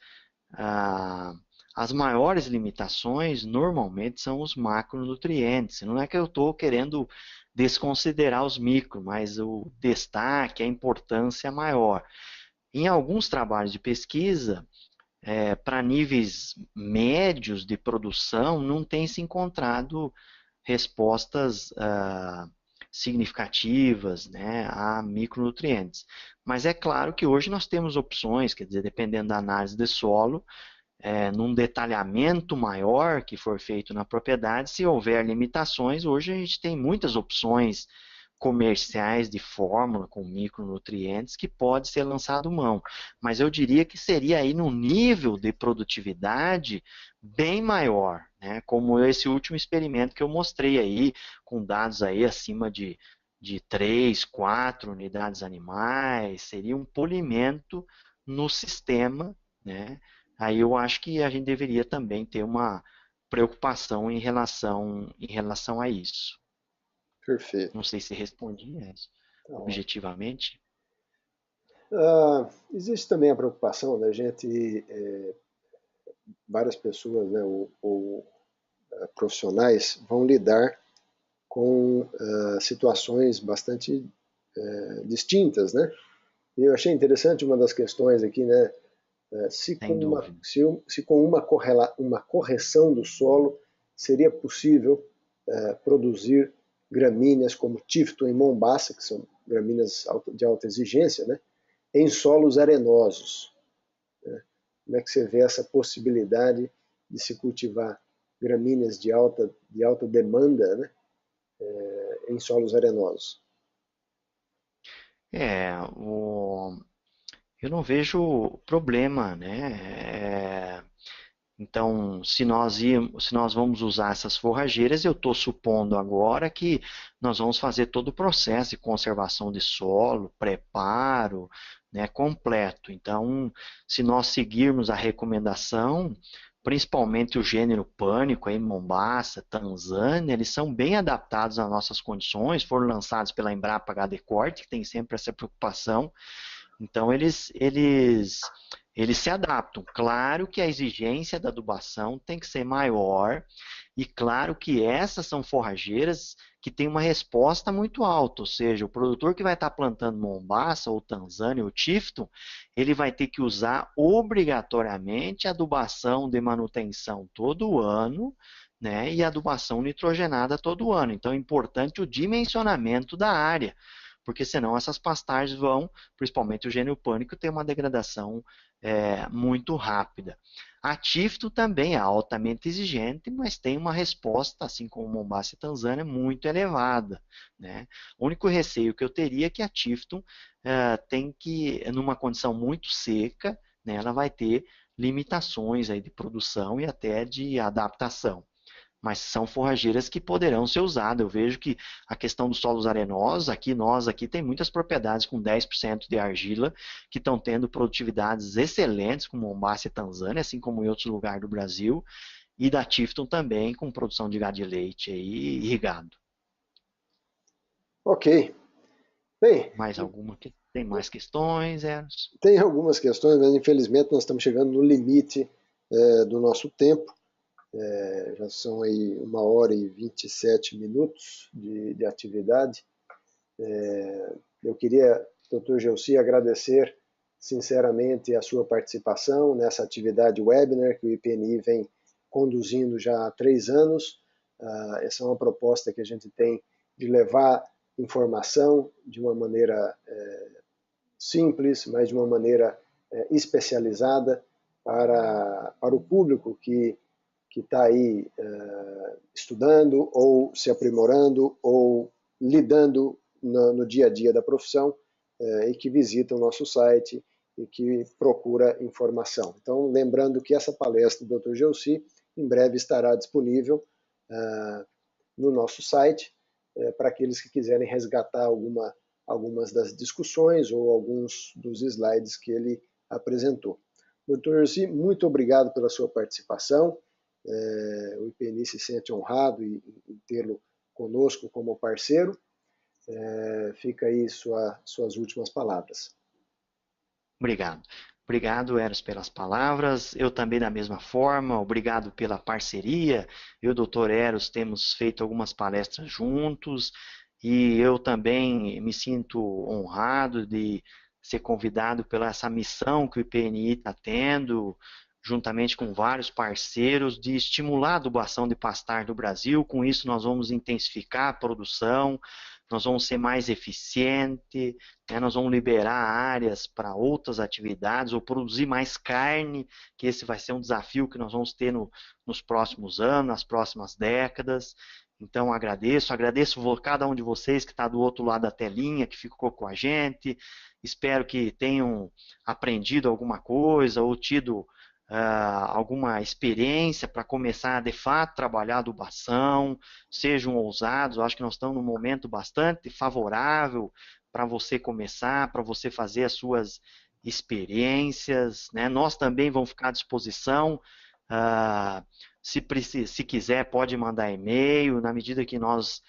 as maiores limitações normalmente são os macronutrientes. Não é que eu estou querendo desconsiderar os micro, mas o destaque, a importância é maior. Em alguns trabalhos de pesquisa, para níveis médios de produção, não tem se encontrado respostas significativas, né, a micronutrientes. Mas é claro que hoje nós temos opções, quer dizer, dependendo da análise de solo, num detalhamento maior que for feito na propriedade, se houver limitações, hoje a gente tem muitas opções comerciais de fórmula com micronutrientes que pode ser lançado mão. Mas eu diria que seria aí num nível de produtividade bem maior, né? Como esse último experimento que eu mostrei aí, com dados aí acima de 3, 4 unidades animais, seria um polimento no sistema, né? Aí eu acho que a gente deveria também ter uma preocupação em relação a isso. Perfeito. Não sei se respondi objetivamente. Existe também a preocupação da gente, várias pessoas, né, ou profissionais, vão lidar com situações bastante distintas, né? E eu achei interessante uma das questões aqui, né? Se com uma correção do solo seria possível produzir gramíneas como tifton e mombaça, que são gramíneas de alta exigência, né, em solos arenosos. Né? Como é que você vê essa possibilidade de se cultivar gramíneas de alta demanda, né, em solos arenosos? Eu não vejo problema, né? Então, se nós vamos usar essas forrageiras, eu estou supondo agora que nós vamos fazer todo o processo de conservação de solo, preparo, né, completo. Então, se nós seguirmos a recomendação, principalmente o gênero pânico, aí, Mombasa, Tanzânia, eles são bem adaptados às nossas condições, foram lançados pela Embrapa HD Corte, que tem sempre essa preocupação. Então, eles se adaptam. Claro que a exigência da adubação tem que ser maior, e claro que essas são forrageiras que têm uma resposta muito alta, ou seja, o produtor que vai estar plantando Mombasa, ou Tanzânia, ou Tifton, ele vai ter que usar obrigatoriamente adubação de manutenção todo ano, né, e adubação nitrogenada todo ano. Então é importante o dimensionamento da área, porque senão essas pastagens vão, principalmente o gênero pânico, ter uma degradação muito rápida. A Tifton também é altamente exigente, mas tem uma resposta, assim como Mombasa e Tanzânia, muito elevada, né? O único receio que eu teria é que a Tifton tem que, numa condição muito seca, né, ela vai ter limitações aí de produção e até de adaptação. Mas são forrageiras que poderão ser usadas. Eu vejo que a questão dos solos arenosos, nós aqui tem muitas propriedades com 10% de argila que estão tendo produtividades excelentes, como Mombasa e Tanzânia, assim como em outros lugares do Brasil, e da Tifton também, com produção de gado de leite aí, irrigado. Ok. Bem, Tem mais questões, Eros? tem algumas questões, mas infelizmente nós estamos chegando no limite do nosso tempo. Já são aí 1 hora e 27 minutos de atividade. Eu queria, Dr. Gelsi, agradecer sinceramente a sua participação nessa atividade webinar que o IPNI vem conduzindo já há 3 anos. Essa é uma proposta que a gente tem de levar informação de uma maneira simples, mas de uma maneira especializada para o público que está aí estudando ou se aprimorando ou lidando no dia a dia da profissão e que visita o nosso site e que procura informação. Então, lembrando que essa palestra do Dr. Gelsi em breve estará disponível no nosso site para aqueles que quiserem resgatar algumas das discussões ou alguns dos slides que ele apresentou. Dr. Gelsi, muito obrigado pela sua participação. O IPNI se sente honrado em tê-lo conosco como parceiro. Fica aí suas últimas palavras. Obrigado. Obrigado, Eros, pelas palavras. Eu também, da mesma forma, obrigado pela parceria. Eu e o Dr. Eros temos feito algumas palestras juntos e eu também me sinto honrado de ser convidado pela essa missão que o IPNI está tendo, juntamente com vários parceiros, de estimular a adubação de pastagem do Brasil. Com isso, nós vamos intensificar a produção, nós vamos ser mais eficientes, né? Nós vamos liberar áreas para outras atividades ou produzir mais carne, que esse vai ser um desafio que nós vamos ter nos próximos anos, nas próximas décadas. Então, agradeço cada um de vocês que está do outro lado da telinha, que ficou com a gente. Espero que tenham aprendido alguma coisa ou tido alguma experiência para começar, de fato, trabalhar a adubação, sejam ousados. Eu acho que nós estamos num momento bastante favorável para você começar, para você fazer as suas experiências, né? Nós também vamos ficar à disposição. Se quiser, pode mandar e-mail. Na medida que nós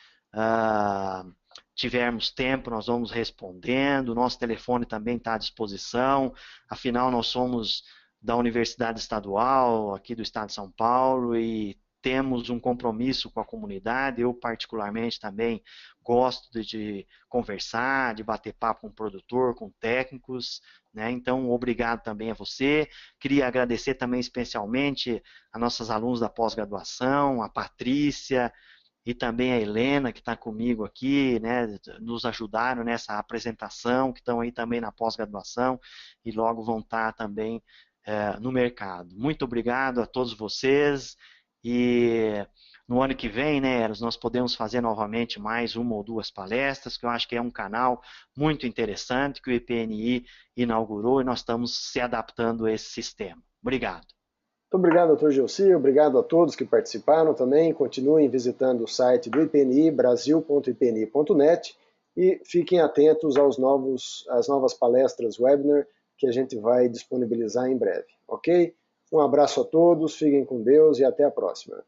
tivermos tempo, nós vamos respondendo. Nosso telefone também está à disposição. Afinal, nós somos da Universidade Estadual, aqui do Estado de São Paulo, e temos um compromisso com a comunidade. Eu, particularmente, também gosto de conversar, de bater papo com o produtor, com técnicos, né? Então, obrigado também a você. Queria agradecer também especialmente a nossos alunos da pós-graduação, a Patrícia e também a Helena, que está comigo aqui, né? Nos ajudaram nessa apresentação, que estão aí também na pós-graduação e logo vão estar também no mercado. Muito obrigado a todos vocês e no ano que vem, né, Eros, nós podemos fazer novamente mais 1 ou 2 palestras, que eu acho que é um canal muito interessante que o IPNI inaugurou e nós estamos se adaptando a esse sistema. Obrigado. Muito obrigado, Dr. Gelsi. Obrigado a todos que participaram também. Continuem visitando o site do IPNI, brasil.ipni.net, e fiquem atentos às novas palestras webinar que a gente vai disponibilizar em breve, ok? Um abraço a todos, fiquem com Deus e até a próxima.